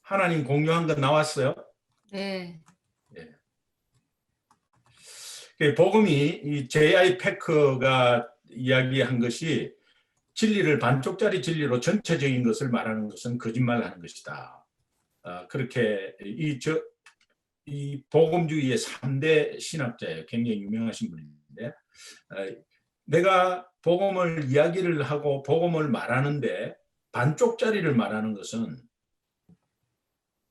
하나님 공유한 거 나왔어요? 네. 예. 복음이 이 J.I. 패커가 이야기한 것이 진리를 반쪽짜리 진리로 전체적인 것을 말하는 것은 거짓말하는 것이다. 그렇게 이 복음주의의 3대 신학자예요. 굉장히 유명하신 분인데, 내가 복음을 이야기를 하고 복음을 말하는데 반쪽짜리를 말하는 것은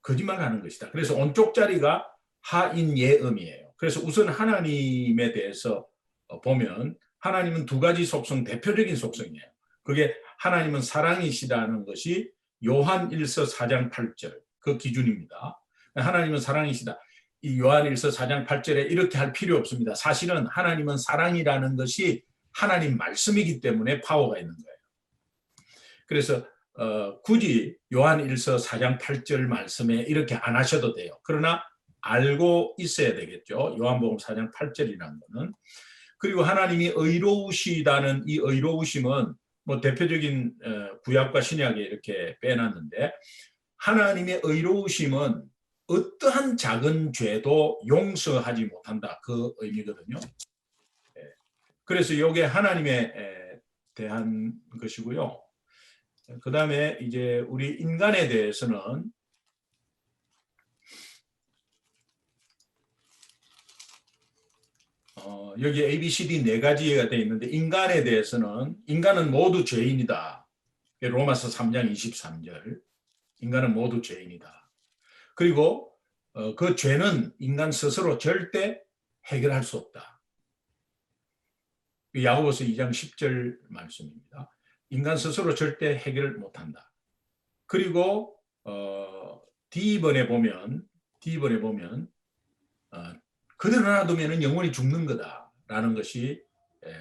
거짓말하는 것이다. 그래서 온쪽짜리가 하인예음이에요. 그래서 우선 하나님에 대해서 보면 하나님은 두 가지 속성, 대표적인 속성이에요. 그게 하나님은 사랑이시다는 것이 요한 1서 4장 8절 그 기준입니다. 하나님은 사랑이시다. 이 요한 1서 4장 8절에 이렇게 할 필요 없습니다. 사실은 하나님은 사랑이라는 것이 하나님 말씀이기 때문에 파워가 있는 거예요. 그래서 굳이 요한 1서 4장 8절 말씀에 이렇게 안 하셔도 돼요. 그러나 알고 있어야 되겠죠. 요한복음 4장 8절이라는 거는. 그리고 하나님이 의로우시다는 이 의로우심은 뭐 대표적인 구약과 신약에 이렇게 빼놨는데, 하나님의 의로우심은 어떠한 작은 죄도 용서하지 못한다, 그 의미거든요. 그래서 이게 하나님에 대한 것이고요. 그 다음에 이제 우리 인간에 대해서는 여기 A, B, C, D 네 가지가 되어 있는데, 인간에 대해서는 인간은 모두 죄인이다. 로마서 3장 23절. 인간은 모두 죄인이다. 그리고 그 죄는 인간 스스로 절대 해결할 수 없다. 야고보서 2장 10절 말씀입니다. 인간 스스로 절대 해결 못한다. 그리고 D번에 보면 그대로 놔두면 영원히 죽는 거다라는 것이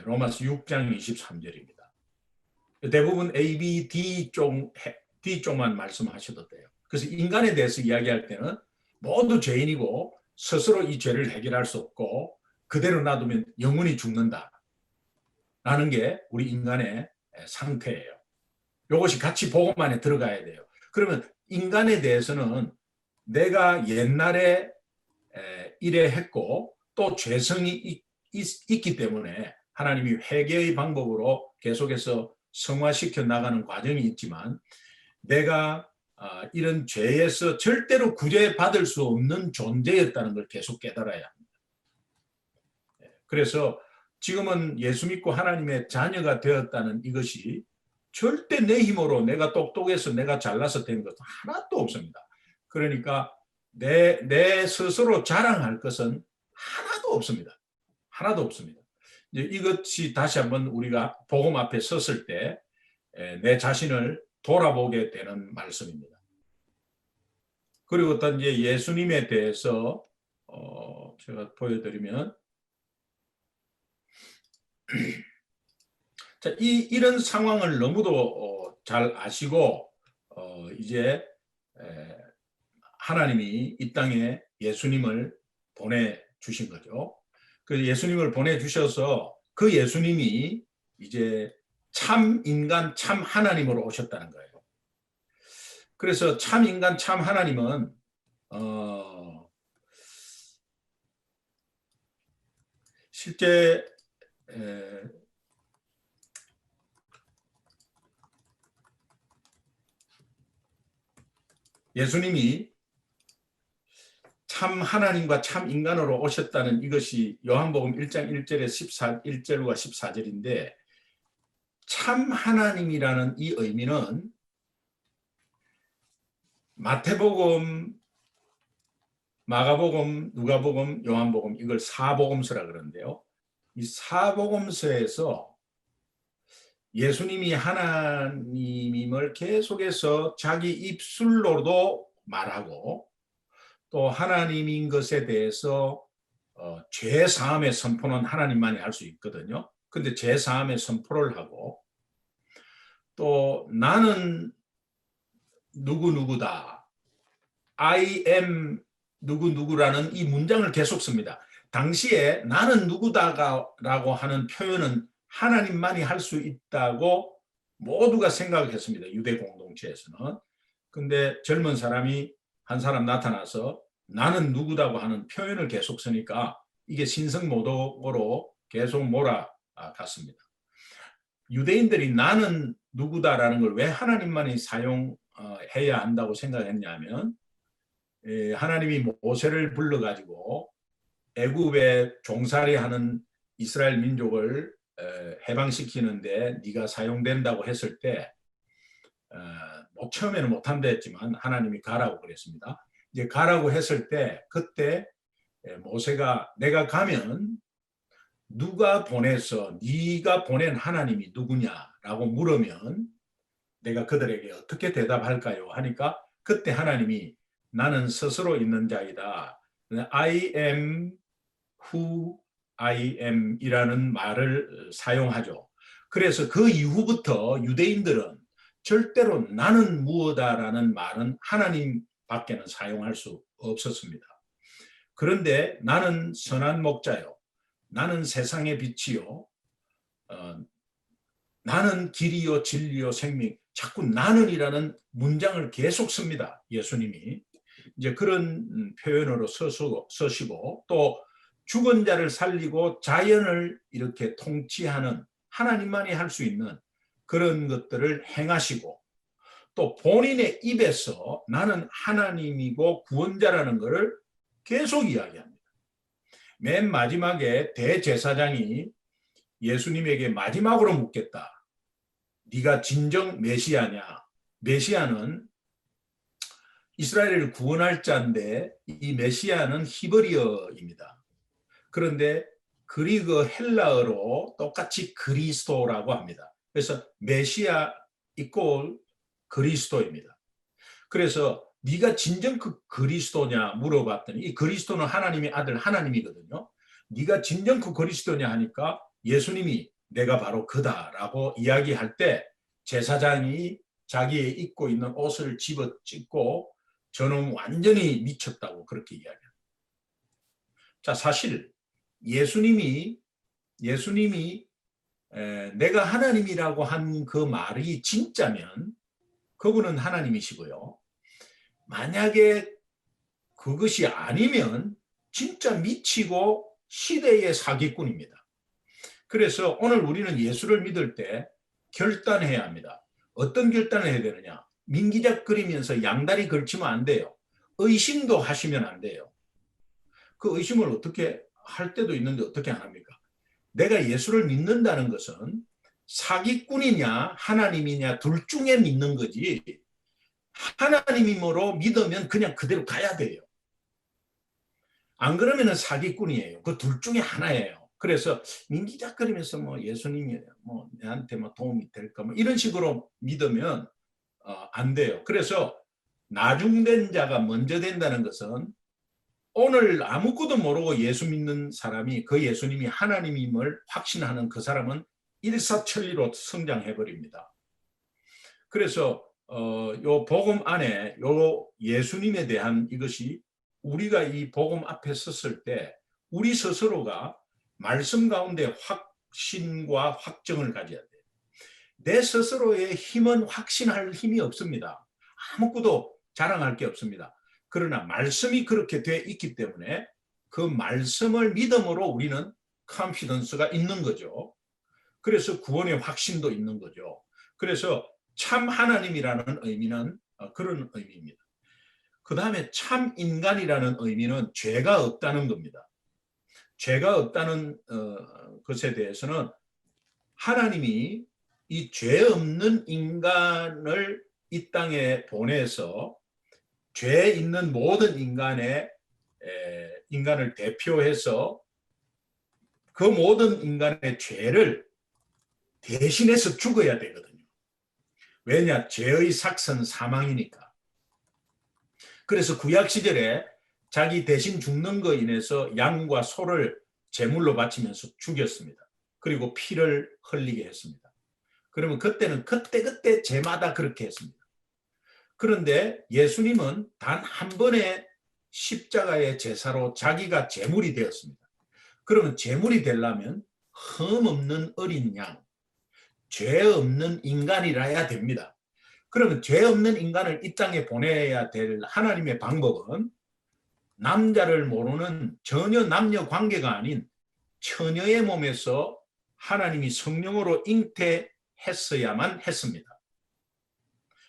로마서 6장 23절입니다. 대부분 A, B, D쪽만 말씀하셔도 돼요. 그래서 인간에 대해서 이야기할 때는 모두 죄인이고 스스로 이 죄를 해결할 수 없고 그대로 놔두면 영원히 죽는다 라는 게 우리 인간의 상태예요. 이것이 같이 복음 안에 들어가야 돼요. 그러면 인간에 대해서는 내가 옛날에 이래 했고 또 죄성이 있기 때문에 하나님이 회개의 방법으로 계속해서 성화시켜 나가는 과정이 있지만, 내가 이런 죄에서 절대로 구제받을 수 없는 존재였다는 걸 계속 깨달아야 합니다. 그래서 지금은 예수 믿고 하나님의 자녀가 되었다는 이것이 절대 내 힘으로 내가 똑똑해서 내가 잘나서 된 것도 하나도 없습니다. 그러니까 내 스스로 자랑할 것은 하나도 없습니다. 하나도 없습니다. 이것이 다시 한번 우리가 복음 앞에 섰을 때 내 자신을 돌아보게 되는 말씀입니다. 그리고 또 이제 예수님에 대해서 제가 보여드리면, 자, 이런 상황을 너무도 잘 아시고 이제 하나님이 이 땅에 예수님을 보내주신 거죠. 그 예수님을 보내주셔서 그 예수님이 이제 참 인간 참 하나님으로 오셨다는 거예요. 그래서 참 인간 참 하나님은 실제 예수님이 참 하나님과 참 인간으로 오셨다는 이것이 요한복음 1장 1절과 14절인데, 참 하나님이라는 이 의미는 마태복음, 마가복음, 누가복음, 요한복음, 이걸 사복음서라 그러는데요. 이 사복음서에서 예수님이 하나님임을 계속해서 자기 입술로도 말하고 또 하나님인 것에 대해서 죄 사함의 선포는 하나님만이 할 수 있거든요. 근데 죄 사함의 선포를 하고 또 나는 누구누구다, I am 누구누구라는 이 문장을 계속 씁니다. 당시에 나는 누구다라고 하는 표현은 하나님만이 할 수 있다고 모두가 생각했습니다. 유대 공동체에서는. 근데 젊은 사람이 한 사람 나타나서 나는 누구다고 하는 표현을 계속 쓰니까 이게 신성모독으로 계속 몰아갔습니다. 유대인들이 나는 누구다라는 걸 왜 하나님만이 사용해야 한다고 생각했냐면 하나님이 모세를 불러가지고 애굽에 종살이하는 이스라엘 민족을 해방시키는데 네가 사용된다고 했을 때 처음에는 못한다 했지만 하나님이 가라고 그랬습니다. 이제 가라고 했을 때 그때 모세가 내가 가면 누가 보내서 네가 보낸 하나님이 누구냐라고 물으면 내가 그들에게 어떻게 대답할까요? 하니까 그때 하나님이 나는 스스로 있는 자이다. I am who I am 이라는 말을 사용하죠. 그래서 그 이후부터 유대인들은 절대로 나는 무엇다라는 말은 하나님밖에는 사용할 수 없었습니다. 그런데 나는 선한 목자요. 나는 세상의 빛이요. 나는 길이요 진리요 생명. 자꾸 나는이라는 문장을 계속 씁니다. 예수님이. 이제 그런 표현으로 쓰시고 또 죽은 자를 살리고 자연을 이렇게 통치하는 하나님만이 할 수 있는 그런 것들을 행하시고 또 본인의 입에서 나는 하나님이고 구원자라는 것을 계속 이야기합니다. 맨 마지막에 대제사장이 예수님에게 마지막으로 묻겠다. 네가 진정 메시아냐? 메시아는 이스라엘을 구원할 자인데 이 메시아는 히브리어입니다. 그런데 그리그 헬라어로 똑같이 그리스도라고 합니다. 그래서 메시아 이꼴 그리스도입니다. 그래서 네가 진정 그 그리스도냐 물어봤더니 이 그리스도는 하나님의 아들 하나님이거든요. 네가 진정 그 그리스도냐 하니까 예수님이 내가 바로 그다라고 이야기할 때 제사장이 자기의 입고 있는 옷을 집어찢고 저는 완전히 미쳤다고 그렇게 이야기합니다. 자, 사실 예수님이 내가 하나님이라고 한 그 말이 진짜면 그분은 하나님이시고요. 만약에 그것이 아니면 진짜 미치고 시대의 사기꾼입니다. 그래서 오늘 우리는 예수를 믿을 때 결단해야 합니다. 어떤 결단을 해야 되느냐? 민기작거리면서 양다리 걸치면 안 돼요. 의심도 하시면 안 돼요. 그 의심을 어떻게 할 때도 있는데 어떻게 안 합니까? 내가 예수를 믿는다는 것은 사기꾼이냐 하나님이냐 둘 중에 믿는 거지 하나님이므로 믿으면 그냥 그대로 가야 돼요. 안 그러면 사기꾼이에요. 그 둘 중에 하나예요. 그래서 민기작거리면서 뭐 예수님이 뭐 내한테 뭐 도움이 될까 뭐 이런 식으로 믿으면 안 돼요. 그래서 나중된 자가 먼저 된다는 것은 오늘 아무것도 모르고 예수 믿는 사람이 그 예수님이 하나님임을 확신하는 그 사람은 일사천리로 성장해버립니다. 그래서 요 복음 안에 요 예수님에 대한 이것이 우리가 이 복음 앞에 섰을 때 우리 스스로가 말씀 가운데 확신과 확정을 가져야 돼요. 내 스스로의 힘은 확신할 힘이 없습니다. 아무것도 자랑할 게 없습니다. 그러나 말씀이 그렇게 돼 있기 때문에 그 말씀을 믿음으로 우리는 컨피던스가 있는 거죠. 그래서 구원의 확신도 있는 거죠. 그래서 참 하나님이라는 의미는 그런 의미입니다. 그 다음에 참 인간이라는 의미는 죄가 없다는 겁니다. 죄가 없다는 것에 대해서는 하나님이 이 죄 없는 인간을 이 땅에 보내서 죄 있는 모든 인간을 대표해서 그 모든 인간의 죄를 대신해서 죽어야 되거든요. 왜냐? 죄의 삭은 사망이니까. 그래서 구약 시절에 자기 대신 죽는 거 인해서 양과 소를 제물로 바치면서 죽였습니다. 그리고 피를 흘리게 했습니다. 그러면 그때는 그때 제마다 그렇게 했습니다. 그런데 예수님은 단 한 번의 십자가의 제사로 자기가 제물이 되었습니다. 그러면 제물이 되려면 흠 없는 어린 양, 죄 없는 인간이라야 됩니다. 그러면 죄 없는 인간을 이 땅에 보내야 될 하나님의 방법은 남자를 모르는 전혀 남녀 관계가 아닌 처녀의 몸에서 하나님이 성령으로 잉태했어야만 했습니다.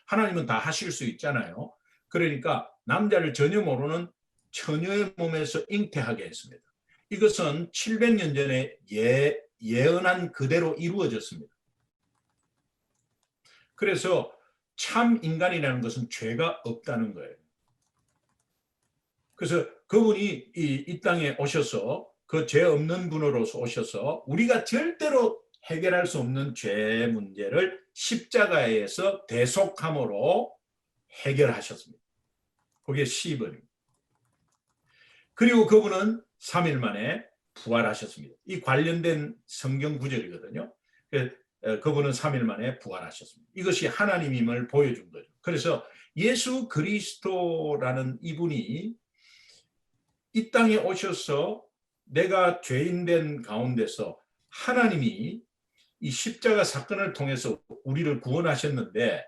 하나님은 다 하실 수 있잖아요. 그러니까 남자를 전혀 모르는 처녀의 몸에서 잉태하게 했습니다. 이것은 700년 전에 예언한 그대로 이루어졌습니다. 그래서 참 인간이라는 것은 죄가 없다는 거예요. 그래서 그분이 이 땅에 오셔서 그 죄 없는 분으로서 오셔서 우리가 절대로 해결할 수 없는 죄 문제를 십자가에서 대속함으로 해결하셨습니다. 그게 시입입니다. 그리고 그분은 3일 만에 부활하셨습니다. 이 관련된 성경 구절이거든요. 그분은 3일 만에 부활하셨습니다. 이것이 하나님임을 보여준 거죠. 그래서 예수 그리스도라는 이분이 이 땅에 오셔서 내가 죄인된 가운데서 하나님이 이 십자가 사건을 통해서 우리를 구원하셨는데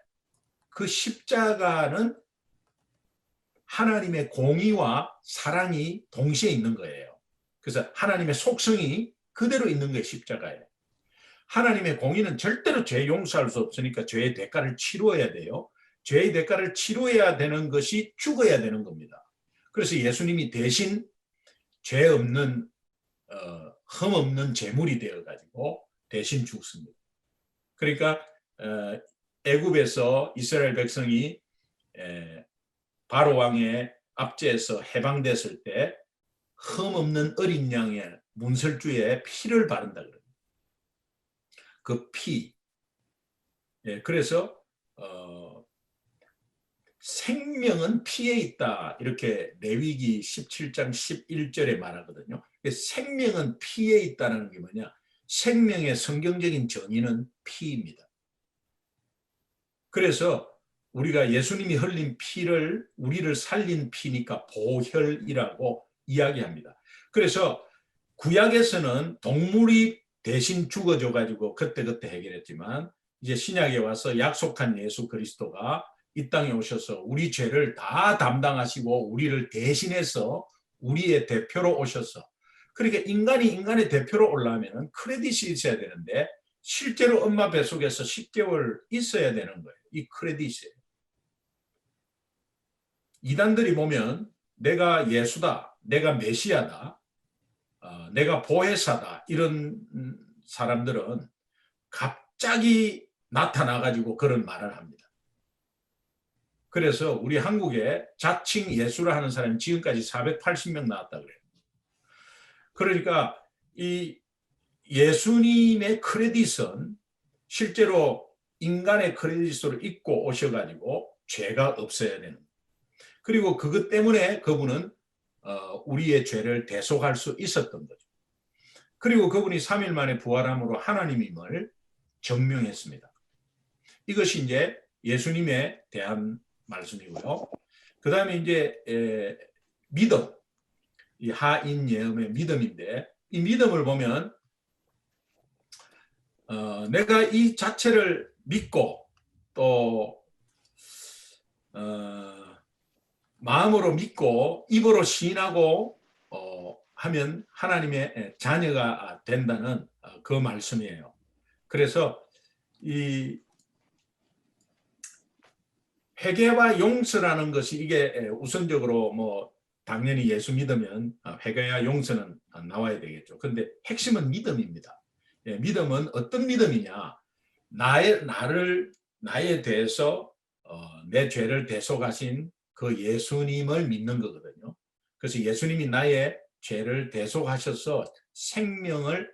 그 십자가는 하나님의 공의와 사랑이 동시에 있는 거예요. 그래서 하나님의 속성이 그대로 있는 거예요. 십자가에. 하나님의 공의는 절대로 죄 용서할 수 없으니까 죄의 대가를 치루어야 돼요. 죄의 대가를 치루어야 되는 것이 죽어야 되는 겁니다. 그래서 예수님이 대신 죄 없는 흠 없는 제물이 되어 가지고 대신 죽습니다. 그러니까 애굽에서 이스라엘 백성이 바로 왕의 압제에서 해방됐을 때 흠 없는 어린 양의 문설주에 피를 바른다 그래요. 그 피. 그래서 생명은 피에 있다. 이렇게 레위기 17장 11절에 말하거든요. 생명은 피에 있다는 게 뭐냐? 생명의 성경적인 정의는 피입니다. 그래서 우리가 예수님이 흘린 피를 우리를 살린 피니까 보혈이라고 이야기합니다. 그래서 구약에서는 동물이 대신 죽어줘 가지고 그때그때 해결했지만 이제 신약에 와서 약속한 예수 그리스도가 이 땅에 오셔서 우리 죄를 다 담당하시고 우리를 대신해서 우리의 대표로 오셔서 그러니까 인간이 인간의 대표로 올라오면 크레딧이 있어야 되는데 실제로 엄마 뱃속에서 10개월 있어야 되는 거예요. 이 크레딧이에요. 이단들이 보면 내가 예수다, 내가 메시아다, 내가 보혜사다 이런 사람들은 갑자기 나타나가지고 그런 말을 합니다. 그래서 우리 한국에 자칭 예수를 하는 사람이 지금까지 480명 나왔다 그래요. 그러니까 이 예수님의 크레딧은 실제로 인간의 크레딧으로 입고 오셔가지고 죄가 없어야 되는 거예요. 그리고 그것 때문에 그분은 우리의 죄를 대속할 수 있었던 거죠. 그리고 그분이 3일 만에 부활함으로 하나님임을 증명했습니다. 이것이 이제 예수님에 대한 말씀이고요. 그 다음에 이제 믿음, 이 하인 예음의 믿음인데 이 믿음을 보면 내가 이 자체를 믿고 또 마음으로 믿고 입으로 시인하고 하면 하나님의 자녀가 된다는 그 말씀이에요. 그래서 이 회개와 용서라는 것이 이게 우선적으로 뭐 당연히 예수 믿으면 회개와 용서는 나와야 되겠죠. 근데 핵심은 믿음입니다. 믿음은 어떤 믿음이냐? 나에 대해서 내 죄를 대속하신 그 예수님을 믿는 거거든요. 그래서 예수님이 나의 죄를 대속하셔서 생명을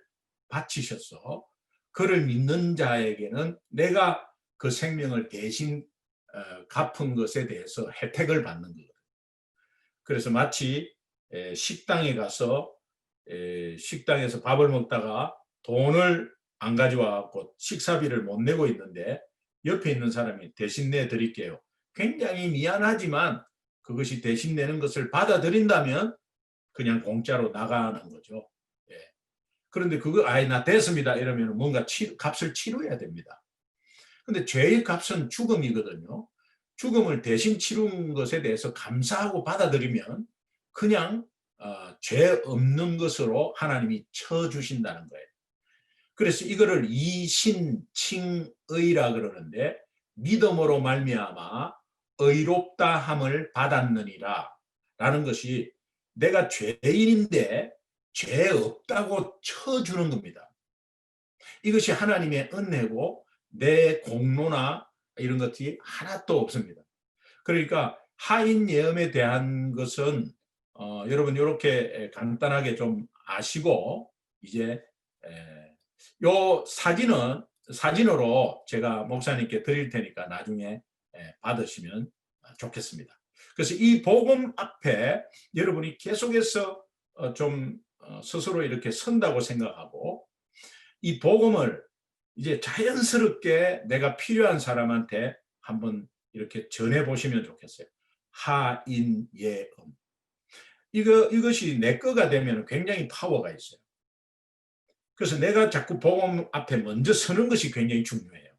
바치셔서 그를 믿는 자에게는 내가 그 생명을 대신 갚은 것에 대해서 혜택을 받는 거예요. 그래서 마치 식당에 가서 식당에서 밥을 먹다가 돈을 안 가져와서 식사비를 못 내고 있는데 옆에 있는 사람이 대신 내드릴게요. 굉장히 미안하지만 그것이 대신 내는 것을 받아들인다면 그냥 공짜로 나가는 거죠. 그런데 그거 나 됐습니다 이러면 뭔가 값을 치러야 됩니다. 근데 죄의 값은 죽음이거든요. 죽음을 대신 치른 것에 대해서 감사하고 받아들이면 그냥 죄 없는 것으로 하나님이 쳐주신다는 거예요. 그래서 이거를 이신칭의라 그러는데, 믿음으로 말미암아 의롭다 함을 받았느니라 라는 것이, 내가 죄인인데 죄 없다고 쳐주는 겁니다. 이것이 하나님의 은혜고 내 공로나 이런 것이 하나도 없습니다. 그러니까 하인 예언에 대한 것은 여러분 이렇게 간단하게 좀 아시고, 이제 요 사진으로 제가 목사님께 드릴 테니까 나중에 받으시면 좋겠습니다. 그래서 이 복음 앞에 여러분이 계속해서 좀 스스로 이렇게 선다고 생각하고, 이 복음을 이제 자연스럽게 내가 필요한 사람한테 한번 이렇게 전해 보시면 좋겠어요. 하인예음. 이것이 내 거가 되면 굉장히 파워가 있어요. 그래서 내가 자꾸 복음 앞에 먼저 서는 것이 굉장히 중요해요.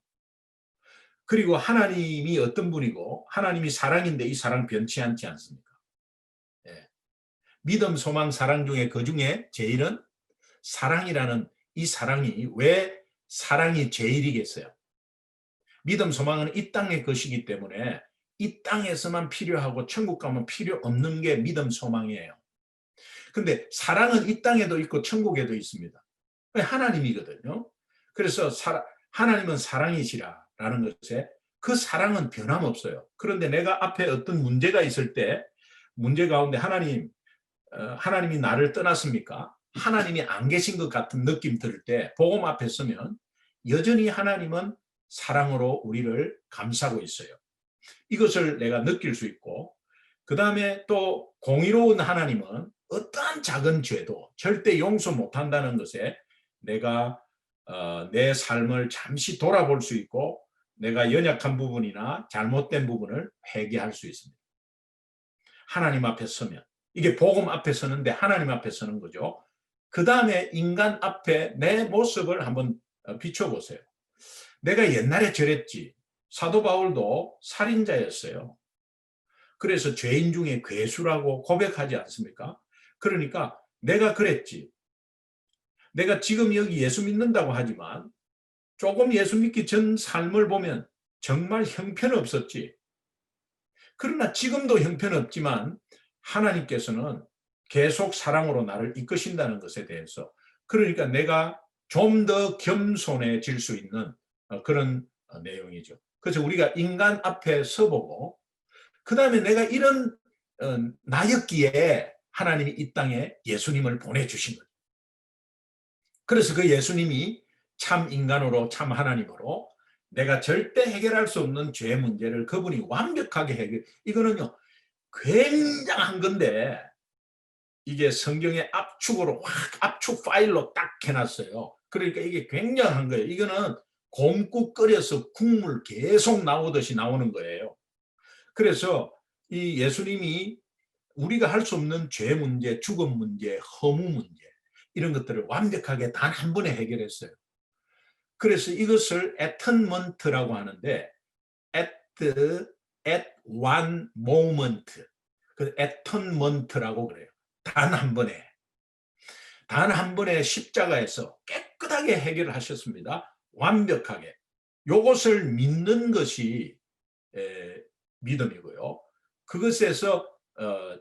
그리고 하나님이 어떤 분이고, 하나님이 사랑인데 이 사랑 변치 않지 않습니까? 예. 믿음, 소망, 사랑 중에 그 중에 제일은 사랑이라는, 이 사랑이, 왜 사랑이 제일이겠어요? 믿음, 소망은 이 땅의 것이기 때문에 이 땅에서만 필요하고 천국 가면 필요 없는 게 믿음, 소망이에요. 근데 사랑은 이 땅에도 있고 천국에도 있습니다. 하나님이거든요. 그래서 하나님은 사랑이시라라는 것에, 그 사랑은 변함없어요. 그런데 내가 앞에 어떤 문제가 있을 때, 문제 가운데 하나님이 나를 떠났습니까? 하나님이 안 계신 것 같은 느낌 들을 때 복음 앞에 서면 여전히 하나님은 사랑으로 우리를 감싸고 있어요. 이것을 내가 느낄 수 있고, 그 다음에 또 공의로운 하나님은 어떠한 작은 죄도 절대 용서 못한다는 것에 내가 내 삶을 잠시 돌아볼 수 있고, 내가 연약한 부분이나 잘못된 부분을 회개할 수 있습니다. 하나님 앞에 서면, 이게 복음 앞에 서는데 하나님 앞에 서는 거죠. 그 다음에 인간 앞에 내 모습을 한번 비춰보세요. 내가 옛날에 저랬지. 사도 바울도 살인자였어요. 그래서 죄인 중에 괴수라고 고백하지 않습니까? 그러니까 내가 그랬지. 내가 지금 여기 예수 믿는다고 하지만 조금 예수 믿기 전 삶을 보면 정말 형편없었지. 그러나 지금도 형편없지만 하나님께서는 계속 사랑으로 나를 이끄신다는 것에 대해서, 그러니까 내가 좀 더 겸손해질 수 있는 그런 내용이죠. 그래서 우리가 인간 앞에 서보고, 그 다음에 내가 이런 나였기에 하나님이 이 땅에 예수님을 보내주신 거예요. 그래서 그 예수님이 참 인간으로 참 하나님으로 내가 절대 해결할 수 없는 죄 문제를 그분이 완벽하게 이거는요 굉장한 건데, 이게 성경의 압축으로 압축 파일로 딱 해놨어요. 그러니까 이게 굉장한 거예요. 이거는 곰국 끓여서 국물 계속 나오듯이 나오는 거예요. 그래서 이 예수님이 우리가 할 수 없는 죄 문제, 죽음 문제, 허무 문제, 이런 것들을 완벽하게 단 한 번에 해결했어요. 그래서 이것을 atonement라고 하는데, at one moment, 그 atonement라고 그래요. 단 한 번에 십자가에서 깨끗하게 해결하셨습니다. 완벽하게. 이것을 믿는 것이 믿음이고요. 그것에서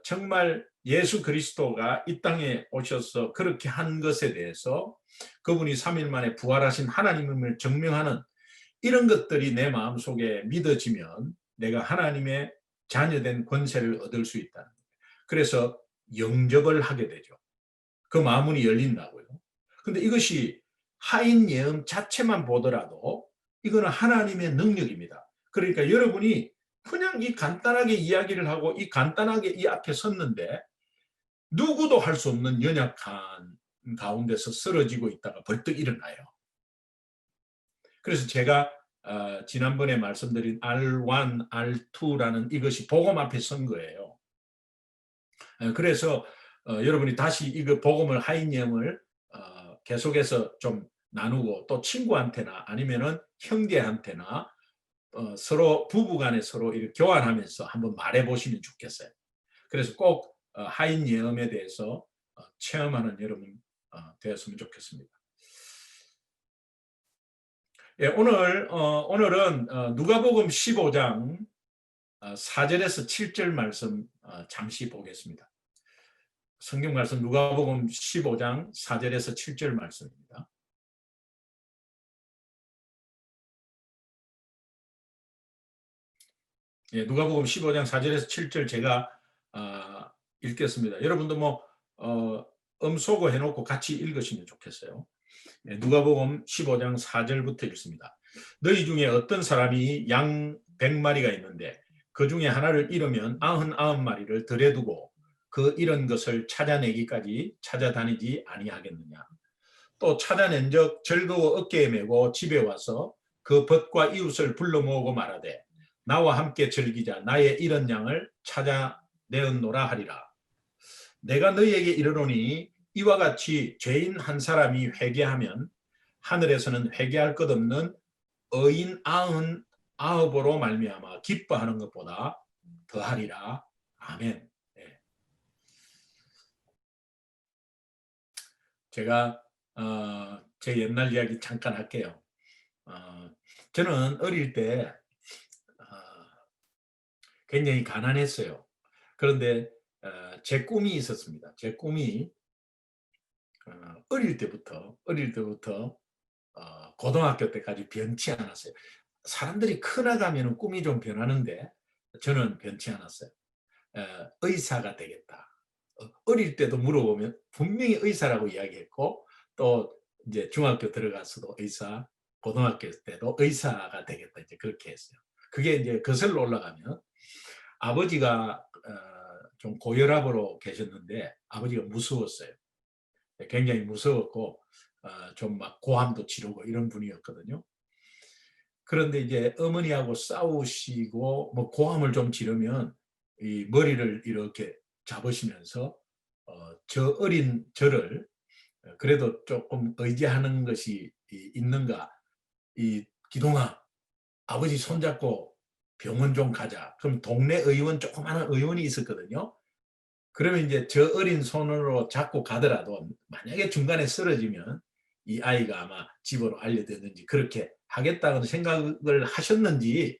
정말 예수 그리스도가 이 땅에 오셔서 그렇게 한 것에 대해서, 그분이 3일 만에 부활하신 하나님을 증명하는 이런 것들이 내 마음속에 믿어지면 내가 하나님의 자녀된 권세를 얻을 수 있다. 그래서 영접을 하게 되죠. 그 마음문이 열린다고요. 근데 이것이 하인 예언 자체만 보더라도 이거는 하나님의 능력입니다. 그러니까 여러분이 그냥 이 간단하게 이야기를 하고 이 간단하게 이 앞에 섰는데, 누구도 할 수 없는 연약한 가운데서 쓰러지고 있다가 벌떡 일어나요. 그래서 제가 지난번에 말씀드린 R1, R2라는 이것이 복음 앞에 선 거예요. 그래서 여러분이 다시 이거 복음을, 하인예언을 계속해서 좀 나누고, 또 친구한테나 아니면은 형제한테나 서로 부부간에 서로 이렇게 교환하면서 한번 말해 보시면 좋겠어요. 그래서 꼭 하인 예언에 대해서 체험하는 여러분 되었으면 좋겠습니다. 예, 오늘은 누가복음 15장 4절에서 7절 말씀 잠시 보겠습니다. 성경 말씀 누가복음 15장 4절에서 7절 말씀입니다. 예, 누가복음 15장 4절에서 7절 제가 읽겠습니다. 여러분도 음소거 해놓고 같이 읽으시면 좋겠어요. 예, 누가복음 15장 4절부터 읽습니다. 너희 중에 어떤 사람이 양 100마리가 있는데 그 중에 하나를 잃으면 99마리를 들에 두고 그 잃은 것을 찾아내기까지 찾아다니지 아니하겠느냐. 또 찾아낸 적 즐거워 어깨에 메고 집에 와서 그 벗과 이웃을 불러 모으고 말하되 나와 함께 즐기자. 나의 잃은 양을 찾아내었노라 하리라. 내가 너희에게 이르노니 이와 같이 죄인 한 사람이 회개하면 하늘에서는 회개할 것 없는 의인 99으로 말미암아 기뻐하는 것보다 더하리라. 아멘. 네. 제가 제 옛날 이야기 잠깐 할게요. 저는 어릴 때 굉장히 가난했어요. 그런데 제 꿈이 있었습니다. 제 꿈이 어릴 때부터 고등학교 때까지 변치 않았어요. 사람들이 커나가면 꿈이 좀 변하는데 저는 변치 않았어요. 의사가 되겠다. 어릴 때도 물어보면 분명히 의사라고 이야기했고 또 이제 중학교 들어가서도 의사, 고등학교 때도 의사가 되겠다 이제 그렇게 했어요. 그게 이제 거슬러 올라가면 아버지가 좀 고혈압으로 계셨는데 아버지가 무서웠어요. 굉장히 무서웠고 좀 막 고함도 지르고 이런 분이었거든요. 그런데 이제 어머니하고 싸우시고 고함을 좀 지르면 이 머리를 이렇게 잡으시면서 저 어린 저를 그래도 조금 의지하는 것이 있는가, 이 기동아 아버지 손잡고 병원 좀 가자. 그럼 동네 의원 조그마한 의원이 있었거든요. 그러면 이제 저 어린 손으로 잡고 가더라도 만약에 중간에 쓰러지면 이 아이가 아마 집으로 알려졌는지 그렇게 하겠다는 생각을 하셨는지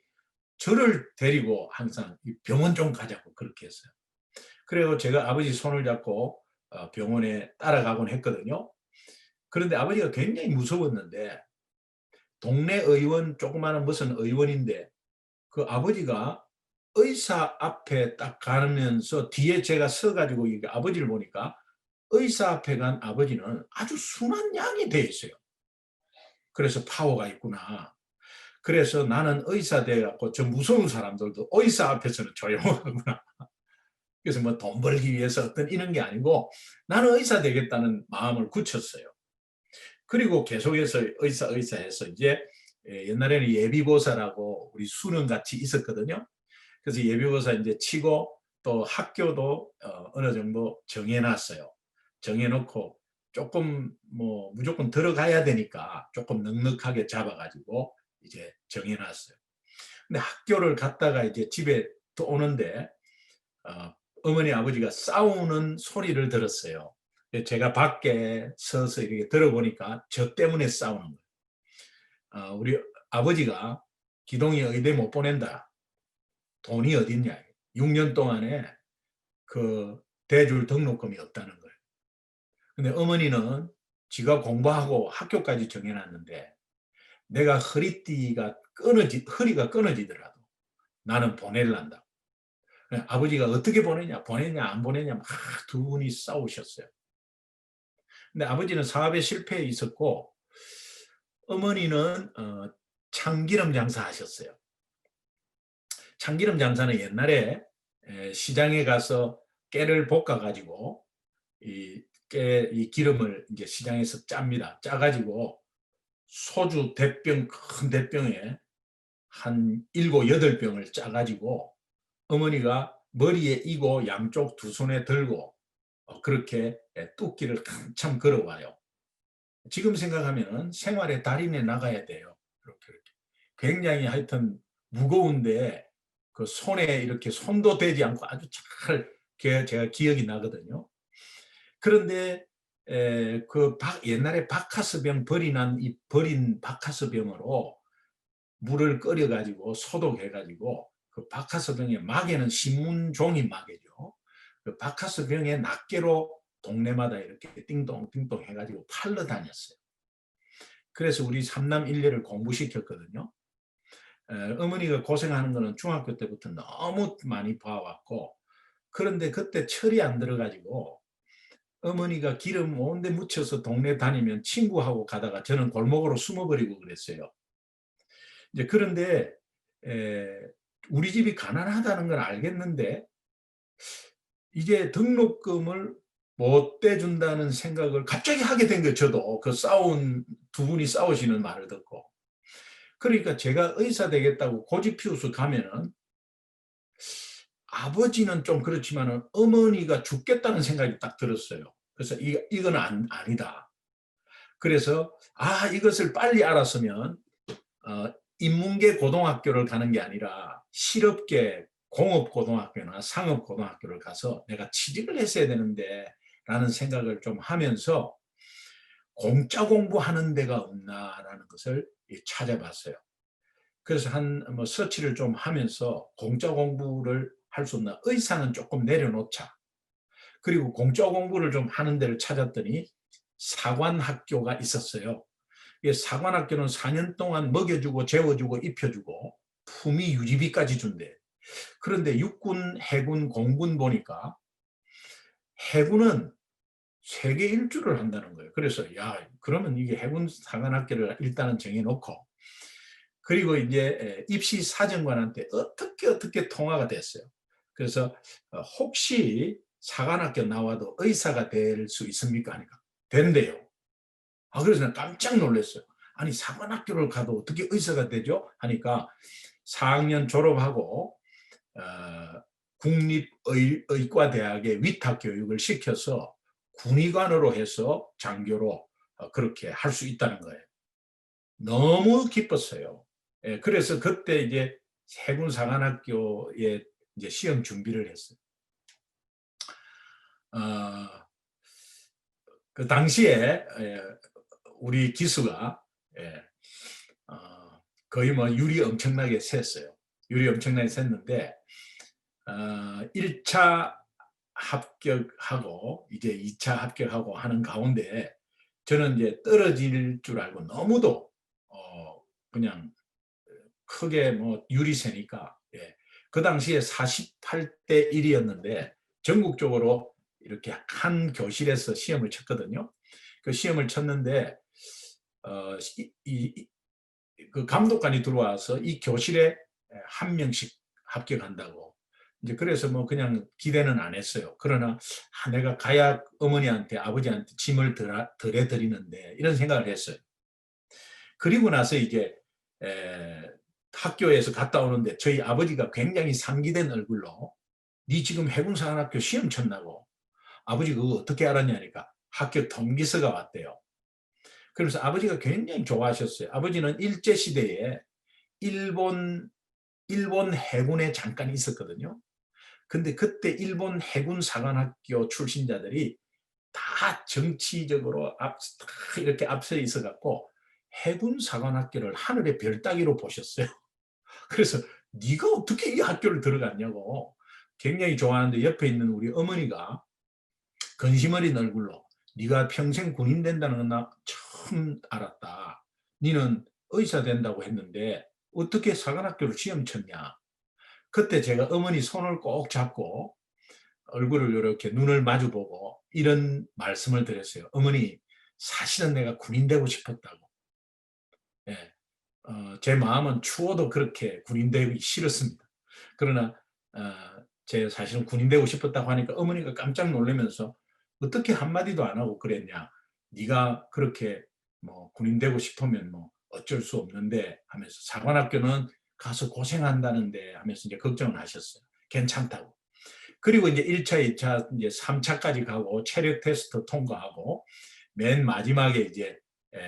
저를 데리고 항상 병원 좀 가자고 그렇게 했어요. 그리고 제가 아버지 손을 잡고 병원에 따라가곤 했거든요. 그런데 아버지가 굉장히 무서웠는데 동네 의원 조그마한 무슨 의원인데 그 아버지가 의사 앞에 딱 가면서 뒤에 제가 서가지고 이게 아버지를 보니까 의사 앞에 간 아버지는 아주 순한 양이 돼 있어요. 그래서 파워가 있구나. 그래서 나는 의사 돼갖고 저 무서운 사람들도 의사 앞에서는 조용하구나. 그래서 돈 벌기 위해서 어떤 이런 게 아니고 나는 의사 되겠다는 마음을 굳혔어요. 그리고 계속해서 의사 해서 이제 옛날에는 예비고사라고 우리 수능 같이 있었거든요. 그래서 예비고사 이제 치고 또 학교도 어느 정도 정해놨어요. 정해놓고 조금 무조건 들어가야 되니까 조금 넉넉하게 잡아가지고 이제 정해놨어요. 근데 학교를 갔다가 이제 집에 또 오는데 어머니 아버지가 싸우는 소리를 들었어요. 제가 밖에 서서 이렇게 들어보니까 저 때문에 싸우는 거예요. 우리 아버지가 기동이 의대 못 보낸다. 돈이 어딨냐. 6년 동안에 그 대졸 등록금이 없다는 거예요. 근데 어머니는 지가 공부하고 학교까지 정해놨는데 내가 허리가 끊어지더라도 나는 보낼란다. 아버지가 어떻게 보내냐 안 보내냐 막 두 분이 싸우셨어요. 근데 아버지는 사업에 실패해 있었고 어머니는 참기름 장사 하셨어요. 참기름 장사는 옛날에 시장에 가서 깨를 볶아 가지고 이 기름을 이제 시장에서 짭니다. 짜가지고 소주 대병 큰 대병에 한 7, 8병을 짜가지고 어머니가 머리에 이고 양쪽 두 손에 들고 그렇게 뚝기를 한참 걸어와요. 지금 생각하면 생활의 달인에 나가야 돼요. 그렇게 굉장히 하여튼 무거운데 그 손에 이렇게 손도 대지 않고 아주 잘 제가 기억이 나거든요. 그런데 옛날에 바카스병 버린 바카스병으로 물을 끓여 가지고 소독해 가지고 그 바카스병의 마개는 신문종이 마개죠. 그 바카스병의 낱개로 동네마다 이렇게 띵동띵동 해 가지고 팔러 다녔어요. 그래서 우리 삼남 일녀를 공부시켰거든요. 어머니가 고생하는 거는 중학교 때부터 너무 많이 봐왔고, 그런데 그때 철이 안 들어 가지고 어머니가 기름 온 데 묻혀서 동네 다니면 친구하고 가다가 저는 골목으로 숨어버리고 그랬어요. 이제 그런데 우리 집이 가난하다는 걸 알겠는데 이게 등록금을 못 떼준다는 생각을 갑자기 하게 된 거예요. 저도 그 두 분이 싸우시는 말을 듣고. 그러니까 제가 의사 되겠다고 고집 피우서 가면은 아버지는 좀 그렇지만은 어머니가 죽겠다는 생각이 딱 들었어요. 그래서 이건 아니다. 그래서 이것을 빨리 알았으면 인문계 고등학교를 가는 게 아니라 실업계 공업고등학교나 상업고등학교를 가서 내가 취직을 했어야 되는데 라는 생각을 좀 하면서 공짜 공부하는 데가 없나라는 것을 찾아봤어요. 그래서 서치를 좀 하면서 공짜 공부를 할 수 없나, 의사는 조금 내려놓자. 그리고 공짜 공부를 좀 하는 데를 찾았더니 사관학교가 있었어요. 사관학교는 4년 동안 먹여주고 재워주고 입혀주고 품위 유지비까지 준대. 그런데 육군, 해군, 공군 보니까 해군은 세계 일주를 한다는 거예요. 그래서 그러면 이게 해군 사관학교를 일단은 정해놓고, 그리고 이제 입시 사정관한테 어떻게 통화가 됐어요. 그래서 혹시 사관학교 나와도 의사가 될 수 있습니까? 하니까 된대요. 그래서 깜짝 놀랐어요. 아니, 사관학교를 가도 어떻게 의사가 되죠? 하니까 4학년 졸업하고 국립의과대학에 위탁교육을 시켜서 군의관으로 해서 장교로 그렇게 할 수 있다는 거예요. 너무 기뻤어요. 그래서 그때 이제 해군사관학교에 이제 시험 준비를 했어요. 그 당시에 우리 기수가 거의 유리 엄청나게 샜어요. 유리 엄청나게 샜는데 1차 합격하고 이제 2차 합격하고 하는 가운데 저는 이제 떨어질 줄 알고 너무도 그냥 크게 유리 세니까 그 당시에 48대 1이었는데 전국적으로 이렇게 한 교실에서 시험을 쳤거든요. 그 시험을 쳤는데 그 감독관이 들어와서 이 교실에 한 명씩 합격한다고. 이제 그래서 그냥 기대는 안 했어요. 그러나 내가 가야 어머니한테 아버지한테 짐을 덜해 드리는데 이런 생각을 했어요. 그리고 나서 이제 학교에서 갔다 오는데 저희 아버지가 굉장히 상기된 얼굴로 네 지금 해군사관학교 시험 쳤나고. 아버지 그거 어떻게 알았냐니까 학교 통지서가 왔대요. 그래서 아버지가 굉장히 좋아하셨어요. 아버지는 일제시대에 일본 해군에 잠깐 있었거든요. 근데 그때 일본 해군 사관학교 출신자들이 다 정치적으로 이렇게 앞서 있어 갖고 해군 사관학교를 하늘의 별 따기로 보셨어요. 그래서 네가 어떻게 이 학교를 들어갔냐고 굉장히 좋아하는데, 옆에 있는 우리 어머니가 근심 어린 얼굴로 네가 평생 군인 된다는 건 나 처음 알았다. 너는 의사 된다고 했는데 어떻게 사관학교를 시험 쳤냐. 그때 제가 어머니 손을 꼭 잡고 얼굴을 이렇게 눈을 마주보고 이런 말씀을 드렸어요. 어머니, 사실은 내가 군인 되고 싶었다고. 예. 제 마음은 추워도 그렇게 군인 되기 싫었습니다. 그러나 제 사실은 군인 되고 싶었다고 하니까 어머니가 깜짝 놀라면서 어떻게 한마디도 안 하고 그랬냐. 네가 그렇게 군인 되고 싶으면 어쩔 수 없는데 하면서 사관학교는 가서 고생한다는데 하면서 이제 걱정을 하셨어요. 괜찮다고. 그리고 이제 1차, 2차, 이제 3차까지 가고 체력 테스트 통과하고 맨 마지막에 이제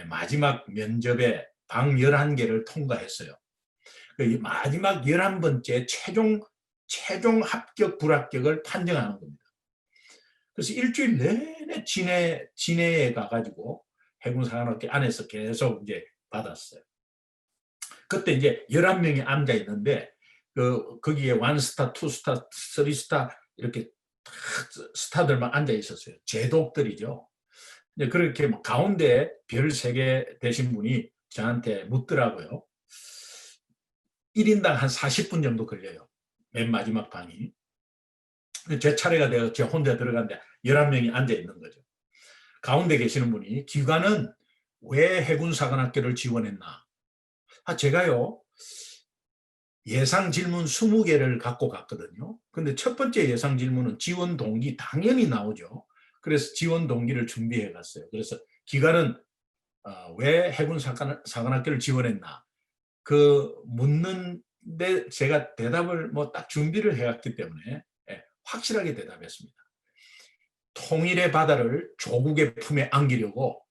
마지막 면접에 방 11개를 통과했어요. 그 마지막 11번째 최종 합격 불합격을 판정하는 겁니다. 그래서 일주일 내내 진해에 가가지고 해군사관학교 안에서 계속 이제 받았어요. 그때 이제 11명이 앉아 있는데 거기에 1스타, 2스타, 3스타 이렇게 스타들만 앉아 있었어요. 제독들이죠. 그렇게 가운데 별 3개 되신 분이 저한테 묻더라고요. 1인당 한 40분 정도 걸려요. 맨 마지막 방이. 제 차례가 되어 제 혼자 들어갔는데 11명이 앉아 있는 거죠. 가운데 계시는 분이 기관은 왜 해군사관학교를 지원했나? 제가요 예상 질문 20개를 갖고 갔거든요. 근데 첫 번째 예상 질문은 지원 동기 당연히 나오죠. 그래서 지원 동기를 준비해 갔어요. 그래서 기관은 왜 해군사관학교를 지원했나? 그 묻는데 제가 대답을 뭐 딱 준비를 해갔기 때문에 확실하게 대답했습니다. 통일의 바다를 조국의 품에 안기려고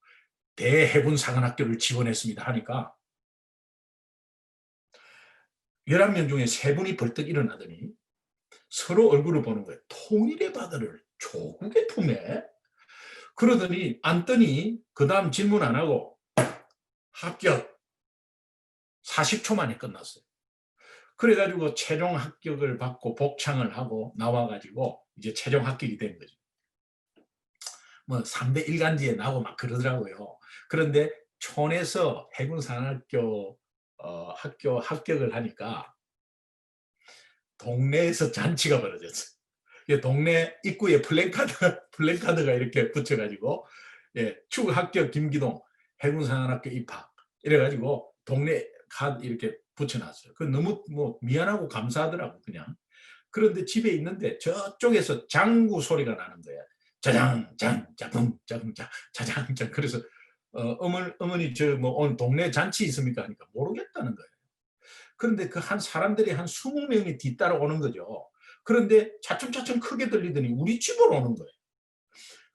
대해군사관학교를 지원했습니다 하니까 11명 중에 3분이 벌떡 일어나더니 서로 얼굴을 보는 거예요. 통일의 바다를 조국의 품에? 그러더니 앉더니 그 다음 질문 안 하고 합격 40초 만에 끝났어요. 그래가지고 최종 합격을 받고 복창을 하고 나와가지고 이제 최종 합격이 된 거죠. 뭐 3대 일간지에 나오고 막 그러더라고요. 그런데 촌에서 해군사관학교 학교 합격을 하니까 동네에서 잔치가 벌어졌어요. 동네 입구에 플랜카드가 이렇게 붙여가지고 축 합격 김기동 해군사관학교 입학 이래가지고 동네 카드 이렇게 붙여놨어요. 그 너무 뭐 미안하고 감사하더라고 그냥. 그런데 집에 있는데 저쪽에서 장구 소리가 나는 거야. 짜장 장 짜붕 짜붕 짜 짜장 장. 그래서 어머니 저 뭐 오늘 동네 잔치 있습니까 하니까 모르겠다는 거예요. 그런데 그 한 사람들이 한 20명이 뒤따라 오는 거죠. 그런데 차츰차츰 크게 들리더니 우리 집으로 오는 거예요.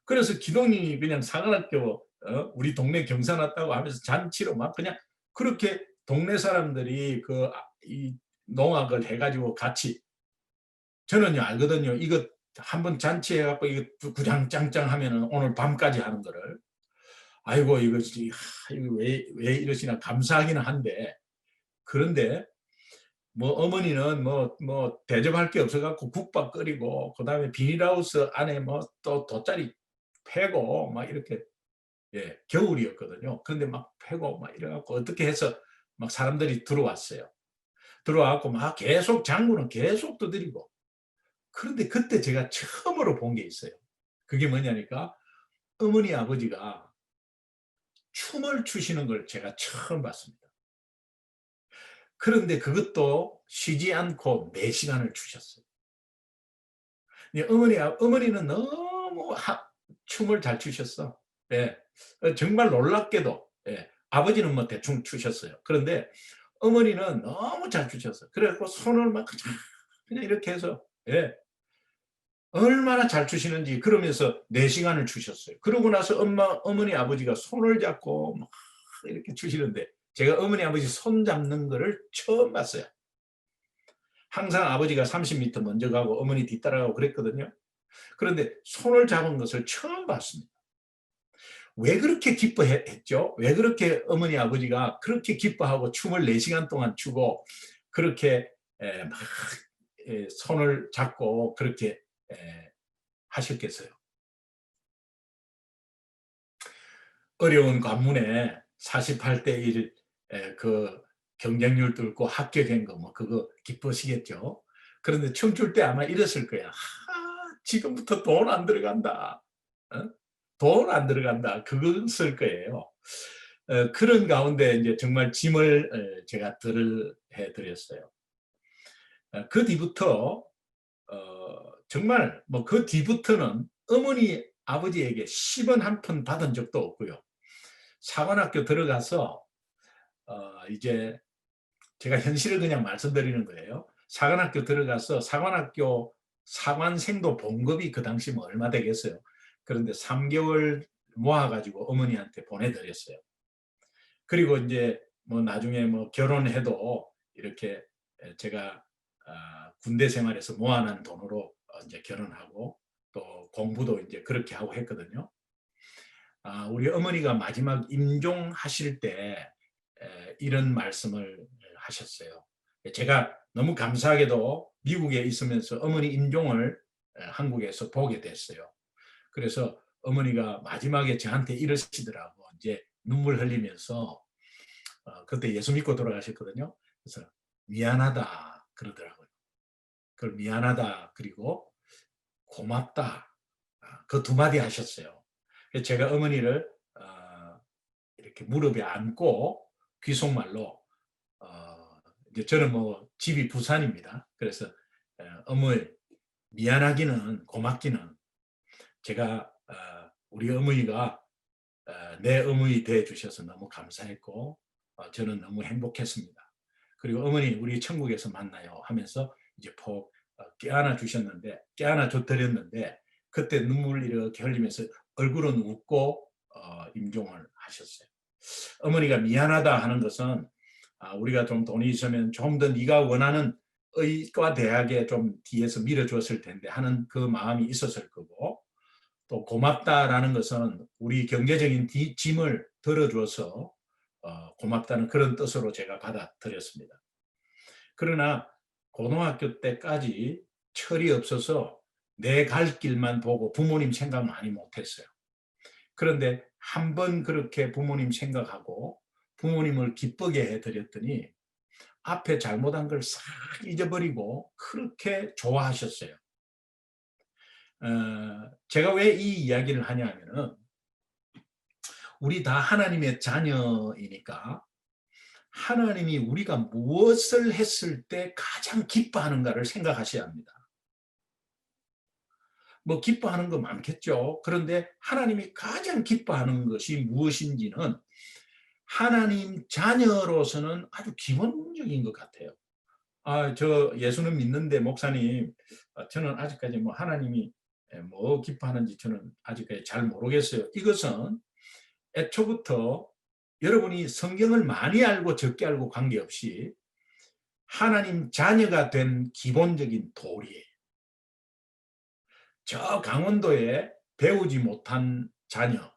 그래서 기동이 그냥 사관학교 우리 동네 경사 났다고 하면서 잔치로 막 그냥 그렇게 동네 사람들이 이 농악을 해가지고 같이 저는요 알거든요. 이거 한번 잔치해갖고 이거 구장짱짱 하면은 오늘 밤까지 하는 거를 아이고 이거 왜 이러시나 감사하기는 한데 그런데 뭐 어머니는 뭐 대접할 게 없어갖고 국밥 끓이고 그다음에 비닐하우스 안에 뭐 또 돗자리 패고 막 이렇게 겨울이었거든요. 그런데 막 패고 막 이래갖고 어떻게 해서 막 사람들이 들어왔어요. 들어와갖고 막 계속 장구는 계속 두드리고 그런데 그때 제가 처음으로 본 게 있어요. 그게 뭐냐니까 어머니 아버지가 춤을 추시는 걸 제가 처음 봤습니다. 그런데 그것도 쉬지 않고 4시간을 추셨어요. 어머니는 너무 춤을 잘 추셨어. 예. 정말 놀랍게도 아버지는 뭐 대충 추셨어요. 그런데 어머니는 너무 잘 추셨어. 그래갖고 손을 막 그냥 이렇게 해서 얼마나 잘 추시는지 그러면서 4시간을 추셨어요. 그러고 나서 어머니 아버지가 손을 잡고 막 이렇게 추시는데 제가 어머니 아버지 손 잡는 거를 처음 봤어요. 항상 아버지가 30m 먼저 가고 어머니 뒤따라가고 그랬거든요. 그런데 손을 잡은 것을 처음 봤습니다. 왜 그렇게 기뻐했죠? 왜 그렇게 어머니 아버지가 그렇게 기뻐하고 춤을 4시간 동안 추고 그렇게 막 손을 잡고 그렇게 하셨겠어요? 어려운 관문에 48대 1 그 경쟁률 뚫고 합격한 거 뭐 그거 기쁘시겠죠. 그런데 춤출 때 아마 이랬을 거야. 지금부터 돈 안 들어간다. 돈 안 들어간다. 그것을 거예요. 그런 가운데 이제 정말 짐을 제가 들을 해드렸어요. 그 뒤부터 정말 뭐 그 뒤부터는 어머니 아버지에게 10원 한 푼 받은 적도 없고요. 사관학교 들어가서 이제 제가 현실을 그냥 말씀드리는 거예요. 사관학교 들어가서 사관학교 사관생도 봉급이 그 당시 뭐 얼마 되겠어요. 그런데 3개월 모아가지고 어머니한테 보내드렸어요. 그리고 이제 뭐 나중에 뭐 결혼해도 이렇게 제가 군대 생활에서 모아놓은 돈으로 이제 결혼하고 또 공부도 이제 그렇게 하고 했거든요. 우리 어머니가 마지막 임종하실 때 이런 말씀을 하셨어요. 제가 너무 감사하게도 미국에 있으면서 어머니 임종을 한국에서 보게 됐어요. 그래서 어머니가 마지막에 저한테 이러시더라고. 이제 눈물 흘리면서 그때 예수 믿고 돌아가셨거든요. 그래서 미안하다 그러더라고요. 그걸 미안하다 그리고 고맙다 그 두 마디 하셨어요. 제가 어머니를 이렇게 무릎에 안고 귀속말로 이제 저는 뭐 집이 부산입니다. 그래서 어머니 미안하기는 고맙기는 제가 우리 어머니가 내 어머니 돼 주셔서 너무 감사했고 저는 너무 행복했습니다. 그리고 어머니 우리 천국에서 만나요 하면서 이제 폭 껴안아 주셨는데 껴안아 드렸는데 그때 눈물 이렇게 흘리면서 얼굴은 웃고 임종을 하셨어요. 어머니가 미안하다 하는 것은 우리가 좀 돈이 있으면 좀 더 네가 원하는 의과 대학에 좀 뒤에서 밀어줬을 텐데 하는 그 마음이 있었을 거고 또 고맙다라는 것은 우리 경제적인 짐을 덜어줘서 고맙다는 그런 뜻으로 제가 받아들였습니다. 그러나 고등학교 때까지 철이 없어서 내 갈 길만 보고 부모님 생각 많이 못했어요. 그런데 한 번 그렇게 부모님 생각하고 부모님을 기쁘게 해드렸더니 앞에 잘못한 걸 싹 잊어버리고 그렇게 좋아하셨어요. 제가 왜 이 이야기를 하냐면은 우리 다 하나님의 자녀이니까 하나님이 우리가 무엇을 했을 때 가장 기뻐하는가를 생각하셔야 합니다. 뭐 기뻐하는 거 많겠죠. 그런데 하나님이 가장 기뻐하는 것이 무엇인지는 하나님 자녀로서는 아주 기본적인 것 같아요. 저 예수는 믿는데 목사님, 저는 아직까지 뭐 하나님이 뭐 기뻐하는지 저는 아직까지 잘 모르겠어요. 이것은 애초부터 여러분이 성경을 많이 알고 적게 알고 관계없이 하나님 자녀가 된 기본적인 도리예요. 저 강원도에 배우지 못한 자녀,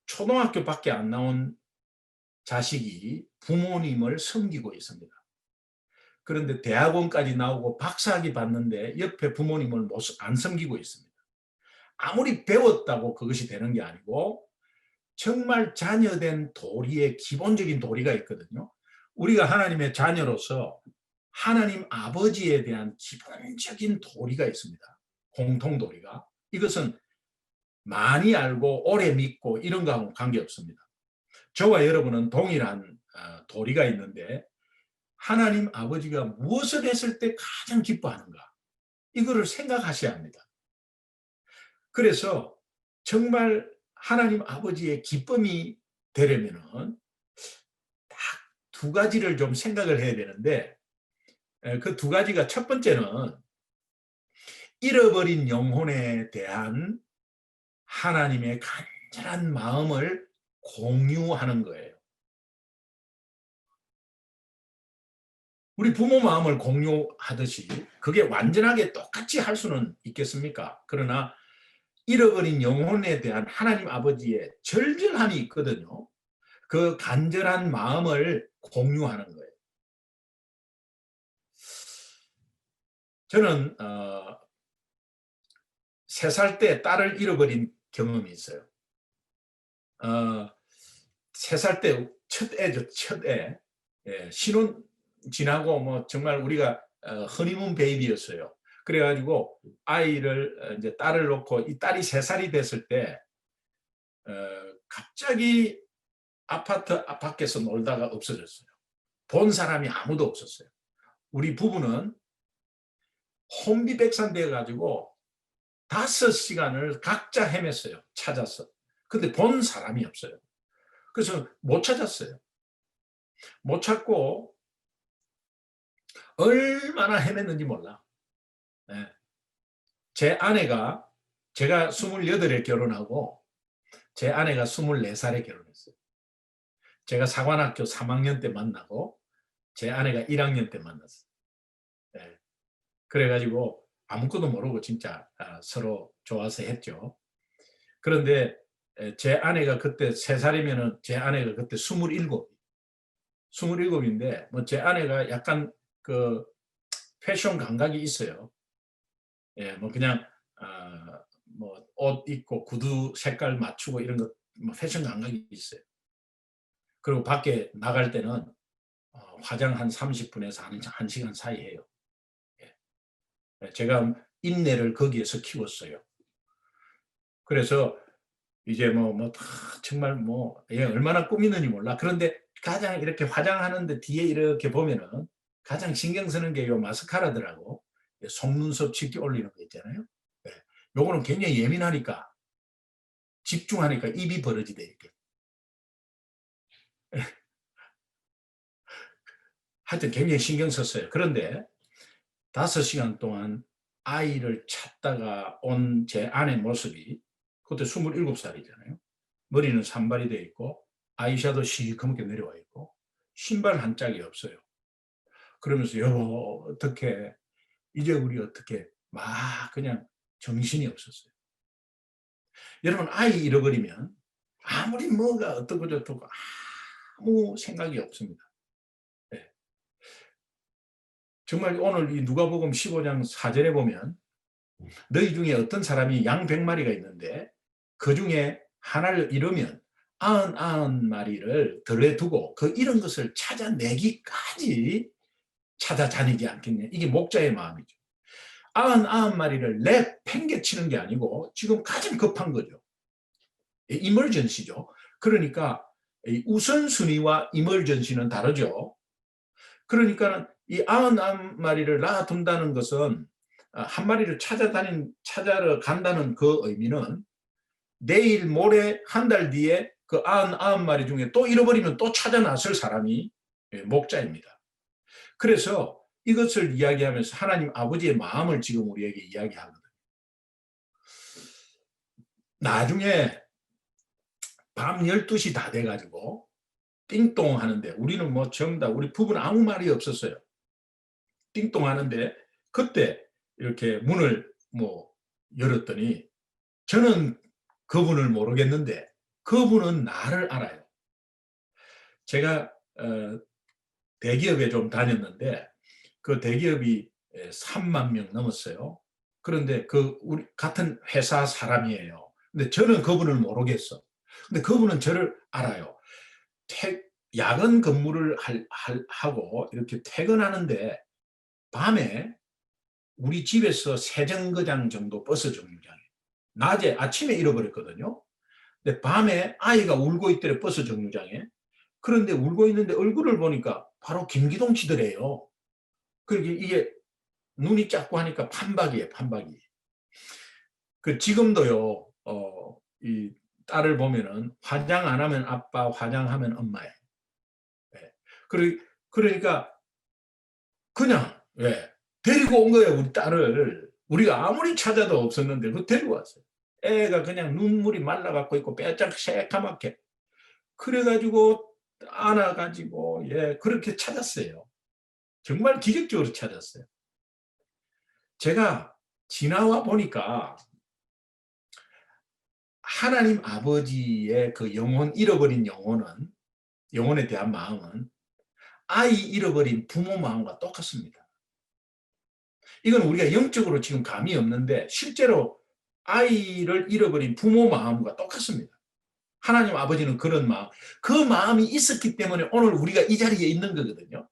초등학교밖에 안 나온 자식이 부모님을 섬기고 있습니다. 그런데 대학원까지 나오고 박사학위 받는데 옆에 부모님을 안 섬기고 있습니다. 아무리 배웠다고 그것이 되는 게 아니고 정말 자녀된 도리의 기본적인 도리가 있거든요. 우리가 하나님의 자녀로서 하나님 아버지에 대한 기본적인 도리가 있습니다. 공통도리가. 이것은 많이 알고 오래 믿고 이런 거하고는 관계없습니다. 저와 여러분은 동일한 도리가 있는데 하나님 아버지가 무엇을 했을 때 가장 기뻐하는가? 이거를 생각하셔야 합니다. 그래서 정말 하나님 아버지의 기쁨이 되려면은 딱 두 가지를 좀 생각을 해야 되는데 그 두 가지가 첫 번째는 잃어버린 영혼에 대한 하나님의 간절한 마음을 공유하는 거예요. 우리 부모 마음을 공유하듯이 그게 완전하게 똑같이 할 수는 있겠습니까? 그러나 잃어버린 영혼에 대한 하나님 아버지의 절절함이 있거든요. 그 간절한 마음을 공유하는 거예요. 저는 3살 때 딸을 잃어버린 경험이 있어요. 3살 때 첫 애죠, 첫 애. 신혼 지나고 뭐 정말 우리가 허니문 베이비였어요. 그래가지고 아이를 이제 딸을 놓고 이 딸이 3살이 됐을 때 갑자기 아파트 밖에서 놀다가 없어졌어요. 본 사람이 아무도 없었어요. 우리 부부는 혼비백산되어 가지고 5시간을 각자 헤맸어요. 찾았어. 근데 본 사람이 없어요. 그래서 못 찾았어요. 못 찾고 얼마나 헤맸는지 몰라. 네. 제 아내가 제가 28에 결혼하고 제 아내가 24살에 결혼했어요. 제가 사관학교 3학년 때 만나고 제 아내가 1학년 때 만났어요. 그래가지고 아무것도 모르고 진짜 서로 좋아서 했죠. 그런데 제 아내가 그때 3살이면은 제 아내가 그때 27인데 뭐 제 아내가 약간 그 패션 감각이 있어요. 예, 뭐 그냥 뭐 옷 입고 구두 색깔 맞추고 이런 거 뭐 패션 감각이 있어요. 그리고 밖에 나갈 때는 화장 한 30분에서 한 1시간 사이 해요. 예. 예, 제가 인내를 거기에서 키웠어요. 그래서 이제 정말 얘 얼마나 꾸미는지 몰라. 그런데 가장 이렇게 화장하는데 뒤에 이렇게 보면은 가장 신경 쓰는 게 요 마스카라더라고. 속눈썹 짙게 올리는 거 있잖아요. 예. 요거는 굉장히 예민하니까 집중하니까 입이 벌어지대 이렇게. 하여튼 굉장히 신경 썼어요. 그런데 5시간 동안 아이를 찾다가 온 제 아내 모습이 그때 27살이잖아요. 머리는 산발이 돼 있고 아이샤도 시커멓게 내려와 있고 신발 한 짝이 없어요. 그러면서 여보 어떻게 이제 우리 어떻게 막 그냥 정신이 없었어요. 여러분 아이 잃어버리면 아무리 뭐가 어떻고 저떻고 아무 생각이 없습니다. 네. 정말 오늘 이 누가복음 15장 4절에 보면 너희 중에 어떤 사람이 양 100마리가 있는데 그 중에 하나를 잃으면 99마리를 덜에 두고 그 잃은 것을 찾아내기까지 찾아다니지 않겠냐. 이게 목자의 마음이죠. 99마리를 내팽개치는 게 아니고 지금 가장 급한 거죠. 이멀전시죠. 그러니까 우선순위와 이멀전시는 다르죠. 그러니까 이 99마리를 놔둔다는 것은 한 마리를 찾아러 간다는 그 의미는 내일 모레 한 달 뒤에 그 99마리 중에 또 잃어버리면 또 찾아 나설 사람이 목자입니다. 그래서 이것을 이야기하면서 하나님 아버지의 마음을 지금 우리에게 이야기하거든요. 나중에 밤 12시 다 돼가지고 띵동 하는데 우리는 뭐 전부 다 우리 부부는 아무 말이 없었어요. 띵동 하는데 그때 이렇게 문을 열었더니 저는 그분을 모르겠는데 그분은 나를 알아요. 제가 대기업에 좀 다녔는데 그 대기업이 3만 명 넘었어요. 그런데 그 우리 같은 회사 사람이에요. 근데 저는 그분을 모르겠어. 근데 그분은 저를 알아요. 야근 근무를 하고 이렇게 퇴근하는데 밤에 우리 집에서 세 정거장 정도 버스 정류장에 낮에 아침에 잃어버렸거든요. 근데 밤에 아이가 울고 있더래 버스 정류장에. 그런데 울고 있는데 얼굴을 보니까 바로 김기동 씨더래요. 그게 이게 눈이 작고 하니까 판박이에요, 판박이. 그 지금도요, 이 딸을 보면은 화장 안 하면 아빠, 화장하면 엄마예요. 예. 그러니까 그냥 데리고 온 거예요, 우리 딸을. 우리가 아무리 찾아도 없었는데 그 데리고 왔어요. 애가 그냥 눈물이 말라갖고 있고 빼짝 새까맣게. 그래가지고 안아가지고 그렇게 찾았어요. 정말 기적적으로 찾았어요. 제가 지나와 보니까 하나님 아버지의 그 영혼, 잃어버린 영혼에 대한 마음은 아이 잃어버린 부모 마음과 똑같습니다. 이건 우리가 영적으로 지금 감이 없는데 실제로 아이를 잃어버린 부모 마음과 똑같습니다. 하나님 아버지는 그런 마음, 그 마음이 있었기 때문에 오늘 우리가 이 자리에 있는 거거든요.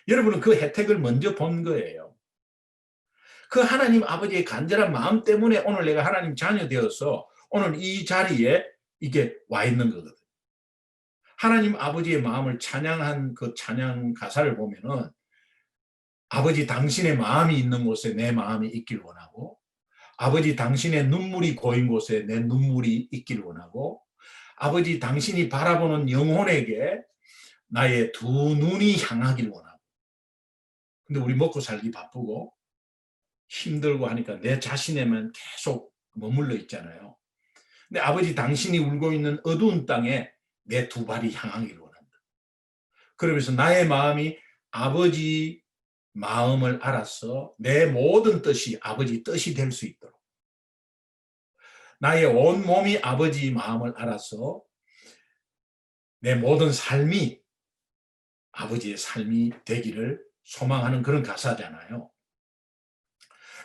여러분은 그 혜택을 먼저 본 거예요. 그 하나님 아버지의 간절한 마음 때문에 오늘 내가 하나님 자녀 되어서 오늘 이 자리에 이게 와 있는 거거든요. 하나님 아버지의 마음을 찬양한 그 찬양 가사를 보면은 아버지 당신의 마음이 있는 곳에 내 마음이 있길 원하고 아버지 당신의 눈물이 고인 곳에 내 눈물이 있길 원하고 아버지 당신이 바라보는 영혼에게 나의 두 눈이 향하길 원하고 근데 우리 먹고 살기 바쁘고 힘들고 하니까 내 자신에만 계속 머물러 있잖아요. 근데 아버지 당신이 울고 있는 어두운 땅에 내 두 발이 향하길 원한다. 그러면서 나의 마음이 아버지 마음을 알아서 내 모든 뜻이 아버지 뜻이 될 수 있도록, 나의 온 몸이 아버지 마음을 알아서 내 모든 삶이 아버지의 삶이 되기를 소망하는 그런 가사잖아요.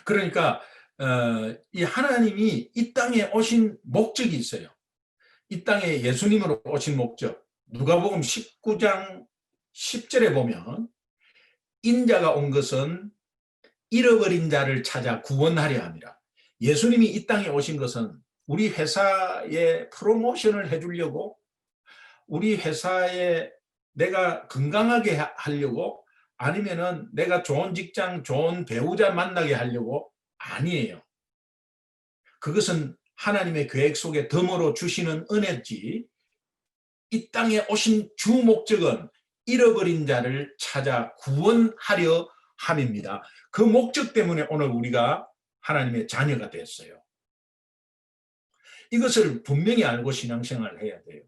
그러니까 이 하나님이 이 땅에 오신 목적이 있어요. 이 땅에 예수님으로 오신 목적, 누가복음 19장 10절에 보면 인자가 온 것은 잃어버린 자를 찾아 구원하려 함이라. 예수님이 이 땅에 오신 것은 우리 회사에 프로모션을 해주려고, 우리 회사에 내가 건강하게 하려고, 아니면은 내가 좋은 직장, 좋은 배우자 만나게 하려고 아니에요. 그것은 하나님의 계획 속에 덤으로 주시는 은혜지, 이 땅에 오신 주 목적은 잃어버린 자를 찾아 구원하려 함입니다. 그 목적 때문에 오늘 우리가 하나님의 자녀가 됐어요. 이것을 분명히 알고 신앙생활을 해야 돼요.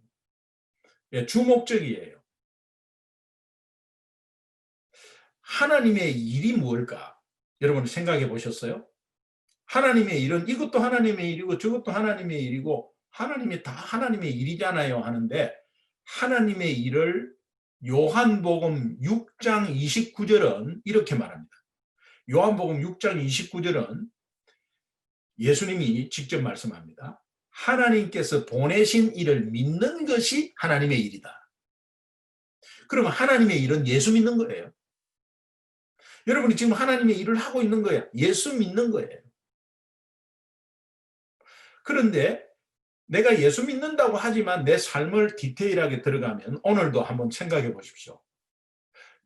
주 목적이에요. 하나님의 일이 뭘까? 여러분 생각해 보셨어요? 하나님의 일은 이것도 하나님의 일이고 저것도 하나님의 일이고 하나님이 다 하나님의 일이잖아요 하는데, 하나님의 일을 요한복음 6장 29절은 이렇게 말합니다. 요한복음 6장 29절은 예수님이 직접 말씀합니다. 하나님께서 보내신 일을 믿는 것이 하나님의 일이다. 그러면 하나님의 일은 예수 믿는 거예요. 여러분이 지금 하나님의 일을 하고 있는 거예요. 예수 믿는 거예요. 그런데 내가 예수 믿는다고 하지만 내 삶을 디테일하게 들어가면 오늘도 한번 생각해 보십시오.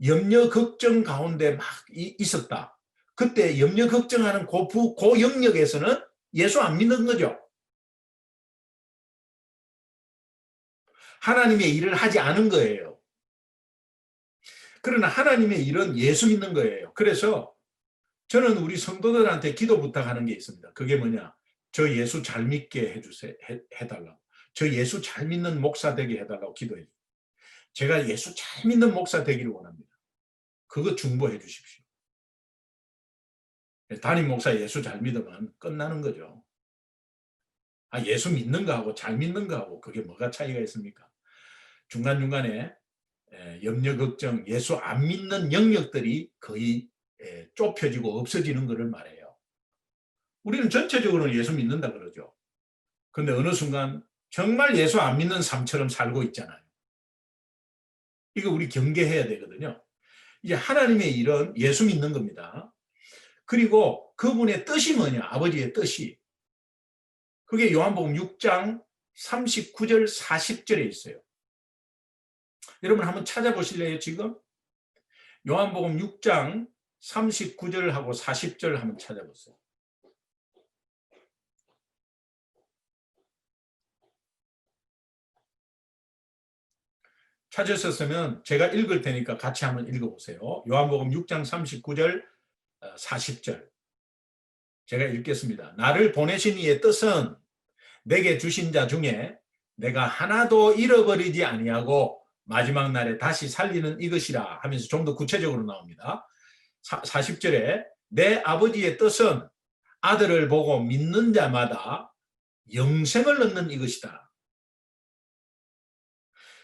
염려 걱정 가운데 막 있었다. 그때 염려 걱정하는 그 영역에서는 예수 안 믿는 거죠. 하나님의 일을 하지 않은 거예요. 그러나 하나님의 일은 예수 믿는 거예요. 그래서 저는 우리 성도들한테 기도 부탁하는 게 있습니다. 그게 뭐냐? 저 예수 잘 믿게 해주세요. 해달라고. 저 예수 잘 믿는 목사 되게 해달라고 기도해요. 제가 예수 잘 믿는 목사 되기를 원합니다. 그거 중보해 주십시오. 담임 목사 예수 잘 믿으면 끝나는 거죠. 예수 믿는 거하고 잘 믿는 거하고 그게 뭐가 차이가 있습니까? 중간중간에 염려 걱정, 예수 안 믿는 영역들이 거의 좁혀지고 없어지는 것을 말해요. 우리는 전체적으로는 예수 믿는다 그러죠. 그런데 어느 순간 정말 예수 안 믿는 삶처럼 살고 있잖아요. 이거 우리 경계해야 되거든요. 이제 하나님의 일은 예수 믿는 겁니다. 그리고 그분의 뜻이 뭐냐? 아버지의 뜻이. 그게 요한복음 6장 39절 40절에 있어요. 여러분 한번 찾아보실래요 지금? 요한복음 6장 39절하고 40절 한번 찾아보세요. 찾으셨으면 제가 읽을 테니까 같이 한번 읽어보세요. 요한복음 6장 39절 40절 제가 읽겠습니다. 나를 보내신 이의 뜻은 내게 주신 자 중에 내가 하나도 잃어버리지 아니하고 마지막 날에 다시 살리는 이것이라 하면서 좀 더 구체적으로 나옵니다. 40절에 내 아버지의 뜻은 아들을 보고 믿는 자마다 영생을 얻는 이것이다.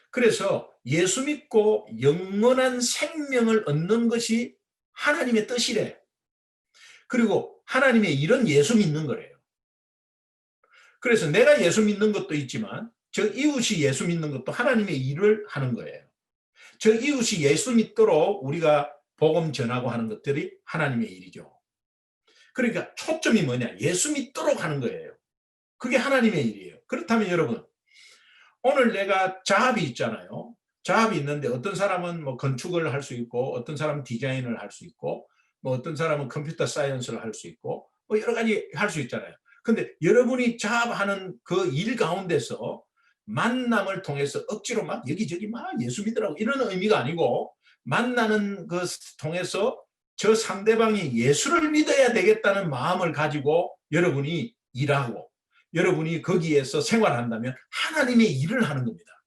그래서 예수 믿고 영원한 생명을 얻는 것이 하나님의 뜻이래. 그리고 하나님의 일은 예수 믿는 거래요. 그래서 내가 예수 믿는 것도 있지만 저 이웃이 예수 믿는 것도 하나님의 일을 하는 거예요. 저 이웃이 예수 믿도록 우리가 복음 전하고 하는 것들이 하나님의 일이죠. 그러니까 초점이 뭐냐? 예수 믿도록 하는 거예요. 그게 하나님의 일이에요. 그렇다면 여러분, 오늘 내가 자합이 있잖아요. 자합이 있는데 어떤 사람은 뭐 건축을 할 수 있고 어떤 사람은 디자인을 할 수 있고 뭐 어떤 사람은 컴퓨터 사이언스를 할 수 있고 뭐 여러 가지 할 수 있잖아요. 근데 여러분이 자합하는 그 일 가운데서 만남을 통해서 억지로 막 여기저기 막 예수 믿으라고 이런 의미가 아니고, 만나는 그 통해서 저 상대방이 예수를 믿어야 되겠다는 마음을 가지고 여러분이 일하고 여러분이 거기에서 생활한다면 하나님의 일을 하는 겁니다.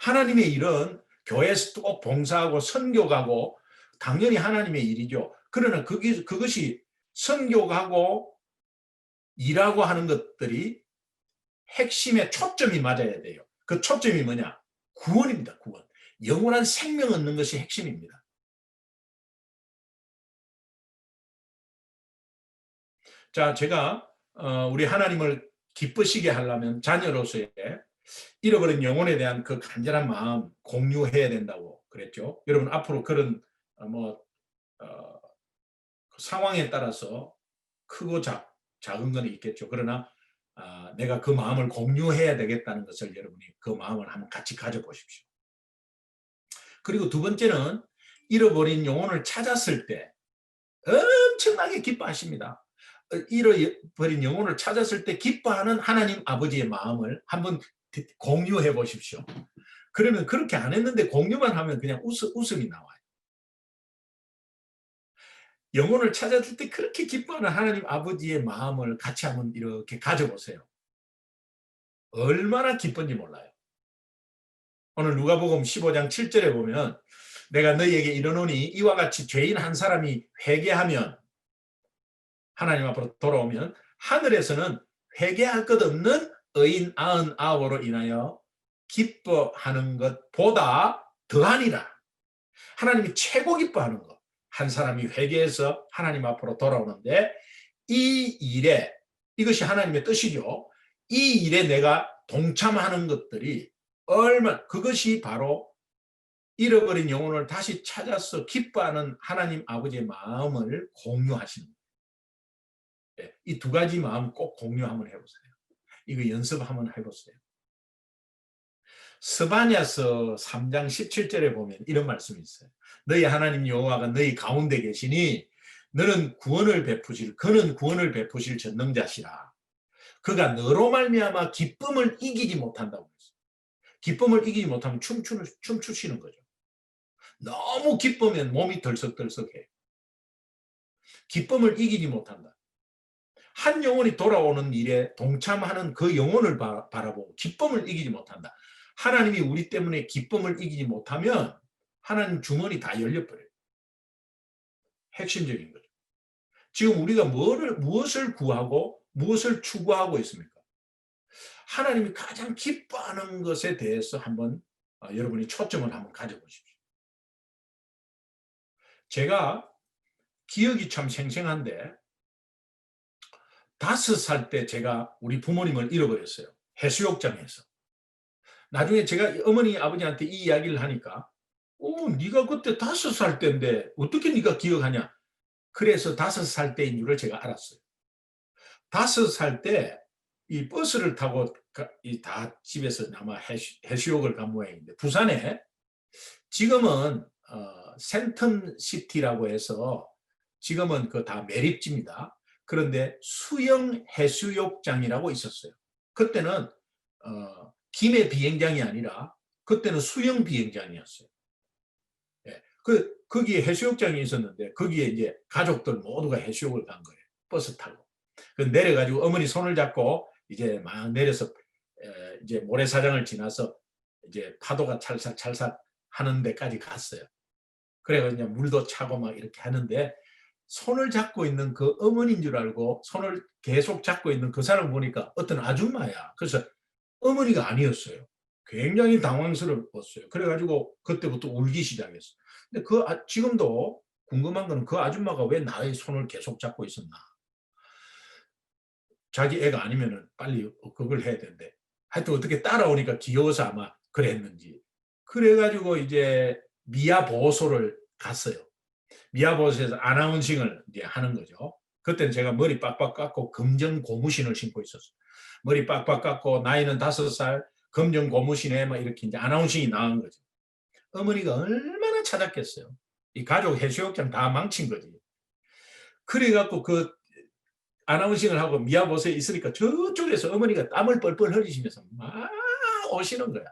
하나님의 일은 교회에서 꼭 봉사하고 선교 가고 당연히 하나님의 일이죠. 그러나 그것이 선교 가고 일하고 하는 것들이 핵심의 초점이 맞아야 돼요. 그 초점이 뭐냐? 구원입니다. 구원. 영원한 생명 얻는 것이 핵심입니다. 자, 제가 우리 하나님을 기쁘시게 하려면 자녀로서의 잃어버린 영혼에 대한 그 간절한 마음 공유해야 된다고 그랬죠. 여러분 앞으로 그런 뭐 상황에 따라서 크고 작은 건 있겠죠. 그러나 내가 그 마음을 공유해야 되겠다는 것을 여러분이 그 마음을 한번 같이 가져보십시오. 그리고 두 번째는 잃어버린 영혼을 찾았을 때 엄청나게 기뻐하십니다. 잃어버린 영혼을 찾았을 때 기뻐하는 하나님 아버지의 마음을 한번 공유해 보십시오. 그러면 그렇게 안 했는데 공유만 하면 그냥 웃음이 나와요. 영혼을 찾았을 때 그렇게 기뻐하는 하나님 아버지의 마음을 같이 한번 이렇게 가져보세요. 얼마나 기쁜지 몰라요. 오늘 누가복음 15장 7절에 보면 내가 너희에게 이르노니 이와 같이 죄인 한 사람이 회개하면 하나님 앞으로 돌아오면 하늘에서는 회개할 것 없는 의인 99으로 인하여 기뻐하는 것보다 더하니라. 하나님이 최고 기뻐하는 것. 한 사람이 회개해서 하나님 앞으로 돌아오는데 이 일에 이것이 하나님의 뜻이죠. 이 일에 내가 동참하는 것들이 그것이 바로 잃어버린 영혼을 다시 찾아서 기뻐하는 하나님 아버지의 마음을 공유하시는 거예요. 이 두 가지 마음 꼭 공유 한번 해보세요. 이거 연습 한번 해보세요. 스바냐서 3장 17절에 보면 이런 말씀이 있어요. 너희 하나님 여호와가 너희 가운데 계시니 그는 구원을 베푸실 전능자시라. 그가 너로 말미암아 기쁨을 이기지 못한다고 했어요. 기쁨을 이기지 못하면 춤추시는 거죠. 너무 기쁘면 몸이 덜썩덜썩해. 기쁨을 이기지 못한다. 한 영혼이 돌아오는 일에 동참하는 그 영혼을 바라보고 기쁨을 이기지 못한다. 하나님이 우리 때문에 기쁨을 이기지 못하면 하나님 주머니 다 열려버려요. 핵심적인 거죠. 지금 우리가 무엇을 구하고 무엇을 추구하고 있습니까? 하나님이 가장 기뻐하는 것에 대해서 한번 여러분이 초점을 한번 가져보십시오. 제가 기억이 참 생생한데 5살 때 제가 우리 부모님을 잃어버렸어요. 해수욕장에서. 나중에 제가 어머니 아버지한테 이 이야기를 하니까 네가 그때 5살 때인데 어떻게 네가 기억하냐. 그래서 5살 때인 줄을 제가 알았어요. 5살 때 이 버스를 타고 다 집에서 아마 해수욕을 간 모양인데 부산에 지금은 센텀시티라고 해서 지금은 그 다 매립지입니다. 그런데 수영 해수욕장이라고 있었어요. 그때는 김해 비행장이 아니라 그때는 수영 비행장이었어요. 예. 거기에 해수욕장이 있었는데 거기에 이제 가족들 모두가 해수욕을 간 거예요. 버스 타고. 내려가지고 어머니 손을 잡고 이제 막 내려서 이제 모래사장을 지나서 이제 파도가 찰싹찰싹 하는 데까지 갔어요. 그래가지고 물도 차고 막 이렇게 하는데 손을 잡고 있는 그 어머니인 줄 알고 손을 계속 잡고 있는 그 사람 보니까 어떤 아줌마야. 그래서 어머니가 아니었어요. 굉장히 당황스러웠어요. 그래가지고 그때부터 울기 시작했어요. 근데 지금도 궁금한 거는 그 아줌마가 왜 나의 손을 계속 잡고 있었나. 자기 애가 아니면은 빨리 그걸 해야 되는데 하여튼 어떻게 따라오니까 귀여워서 아마 그랬는지. 그래가지고 이제 미아 보호소를 갔어요. 미아 보호소에서 아나운싱을 이제 하는 거죠. 그때는 제가 머리 빡빡 깎고 검정 고무신을 신고 있었어요. 머리 빡빡 깎고 나이는 5살 검정 고무신에 막 이렇게 이제 아나운싱이 나온 거죠. 어머니가 얼마나 찾았겠어요. 이 가족 해수욕장 다 망친 거지. 그래갖고 그 아나운싱을 하고 미아보서에 있으니까 저쪽에서 어머니가 땀을 뻘뻘 흘리시면서 막 오시는 거야.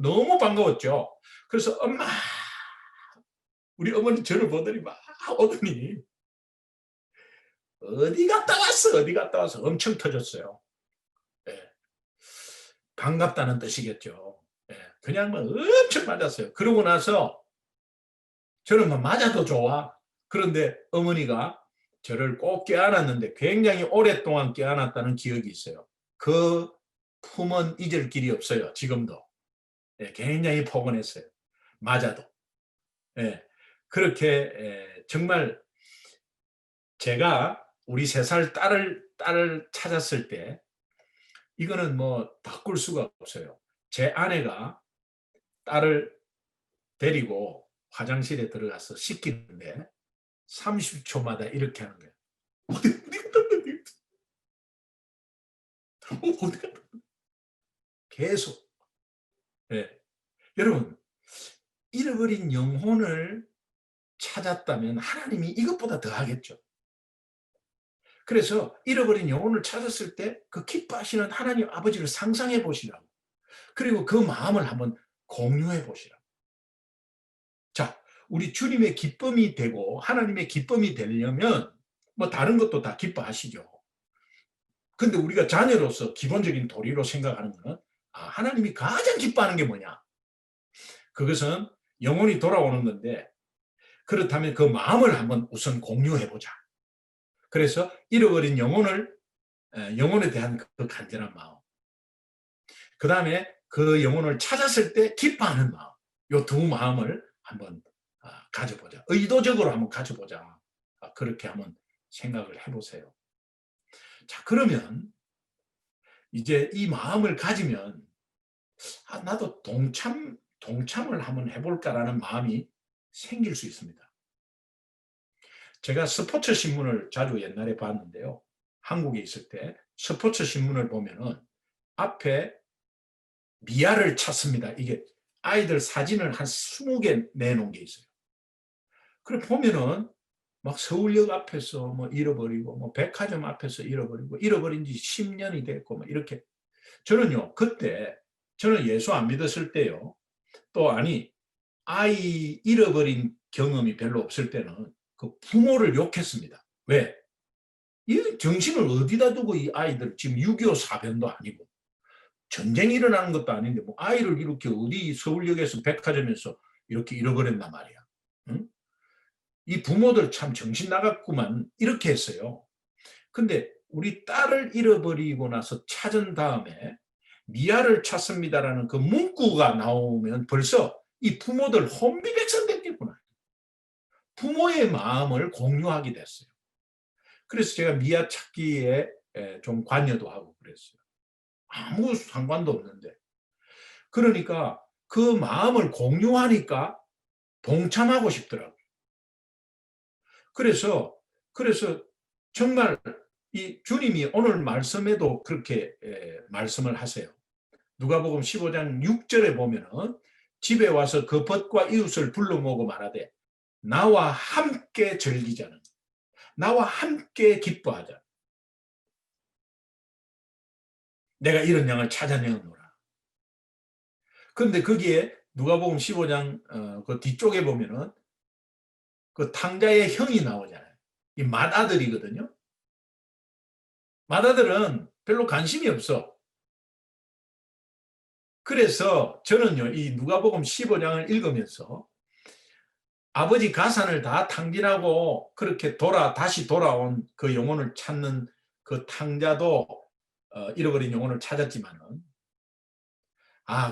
너무 반가웠죠. 그래서 엄마, 우리 어머니 저를 보더니 막 오더니 어디 갔다 왔어 엄청 터졌어요. 예. 반갑다는 뜻이겠죠. 예. 그냥 막 엄청 맞았어요. 그러고 나서 저는 막 맞아도 좋아. 그런데 어머니가 저를 꼭 껴안았는데 굉장히 오랫동안 껴안았다는 기억이 있어요. 그 품은 잊을 길이 없어요. 지금도. 예, 굉장히 포근했어요. 맞아도. 예, 그렇게 정말 제가 우리 3살 딸을 찾았을 때 이거는 뭐 바꿀 수가 없어요. 제 아내가 딸을 데리고 화장실에 들어가서 씻기는데 30초마다 이렇게 하는 거예요. 어디 갔다 어디 갔다 계속. 네. 여러분, 잃어버린 영혼을 찾았다면 하나님이 이것보다 더 하겠죠. 그래서 잃어버린 영혼을 찾았을 때 그 기뻐하시는 하나님 아버지를 상상해 보시라고. 그리고 그 마음을 한번 공유해 보시라고. 자, 우리 주님의 기쁨이 되고 하나님의 기쁨이 되려면 뭐 다른 것도 다 기뻐하시죠. 근데 우리가 자녀로서 기본적인 도리로 생각하는 거는 하나님이 가장 기뻐하는 게 뭐냐? 그것은 영혼이 돌아오는 건데 그렇다면 그 마음을 한번 우선 공유해 보자. 그래서 잃어버린 영혼에 대한 그 간절한 마음. 그다음에 그 영혼을 찾았을 때 기뻐하는 마음. 요 두 마음을 한번 가져보자. 의도적으로 한번 가져보자. 그렇게 한번 생각을 해보세요. 자, 그러면 이제 이 마음을 가지면 나도 동참을 한번 해볼까라는 마음이 생길 수 있습니다. 제가 스포츠 신문을 자주 옛날에 봤는데요. 한국에 있을 때 스포츠 신문을 보면은 앞에 미아를 찾습니다. 이게 아이들 사진을 한 20개 내놓은 게 있어요. 그래 보면은 막 서울역 앞에서 뭐 잃어버리고 뭐 백화점 앞에서 잃어버리고 잃어버린 지 10년이 됐고 뭐 이렇게. 저는요 그때 저는 예수 안 믿었을 때요 또 아이 잃어버린 경험이 별로 없을 때는 그 부모를 욕했습니다. 왜? 이 정신을 어디다 두고 이 아이들 지금 6.25 사변도 아니고 전쟁이 일어나는 것도 아닌데 뭐 아이를 이렇게 어디 서울역에서 백화점에서 이렇게 잃어버렸단 말이야. 응? 이 부모들 참 정신 나갔구만 이렇게 했어요. 근데 우리 딸을 잃어버리고 나서 찾은 다음에 미아를 찾습니다라는 그 문구가 나오면 벌써 이 부모들 혼비백산됐겠구나. 부모의 마음을 공유하게 됐어요. 그래서 제가 미아 찾기에 좀 관여도 하고 그랬어요. 아무 상관도 없는데. 그러니까 그 마음을 공유하니까 동참하고 싶더라고요. 그래서 정말 이 주님이 오늘 말씀에도 그렇게 말씀을 하세요. 누가복음 15장 6절에 보면은 집에 와서 그 벗과 이웃을 불러 모으고 말하되 나와 함께 즐기자는, 나와 함께 기뻐하자. 내가 이런 양을 찾아내었노라. 그런데 거기에 누가복음 15장 그 뒤쪽에 보면은 그 탕자의 형이 나오잖아요. 이 맏아들이거든요. 맏아들은 별로 관심이 없어. 그래서 저는요, 이 누가복음 15장을 읽으면서 아버지 가산을 다 탕진하고 그렇게 다시 돌아온 그 영혼을 찾는 그 탕자도 잃어버린 영혼을 찾았지만은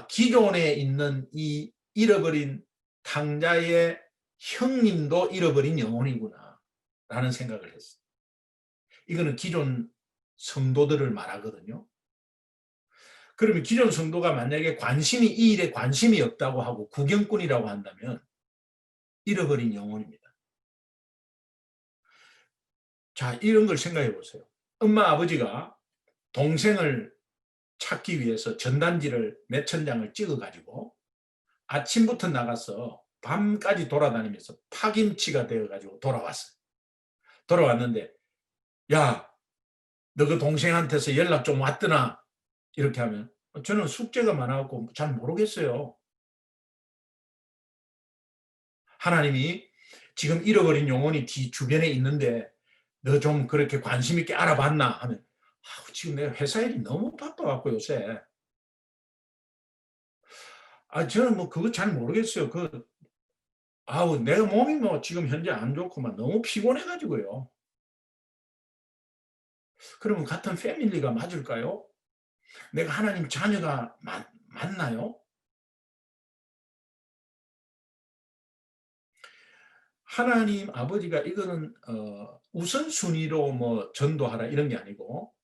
기존에 있는 이 잃어버린 탕자의 형님도 잃어버린 영혼이구나 라는 생각을 했어요. 이거는 기존 성도들을 말하거든요. 그러면 기존 성도가 만약에 이 일에 관심이 없다고 하고 구경꾼이라고 한다면 잃어버린 영혼입니다. 자, 이런 걸 생각해 보세요. 엄마 아버지가 동생을 찾기 위해서 전단지를 몇천 장을 찍어가지고 아침부터 나가서 밤까지 돌아다니면서 파김치가 되어가지고 돌아왔어요. 돌아왔는데 야, 너 그 동생한테서 연락 좀 왔더나? 이렇게 하면 저는 숙제가 많아갖고 잘 모르겠어요. 하나님이 지금 잃어버린 영혼이 주변에 있는데 너 좀 그렇게 관심 있게 알아봤나 하면 지금 내가 회사 일이 너무 바빠갖고 요새 저는 뭐 그거 잘 모르겠어요. 내가 몸이 뭐 지금 현재 안 좋고만 너무 피곤해가지고요. 그러면 같은 패밀리가 맞을까요? 내가 하나님 자녀가 맞나요? 하나님 아버지가 이거는 우선순위로 뭐 전도하라 이런 게 아니고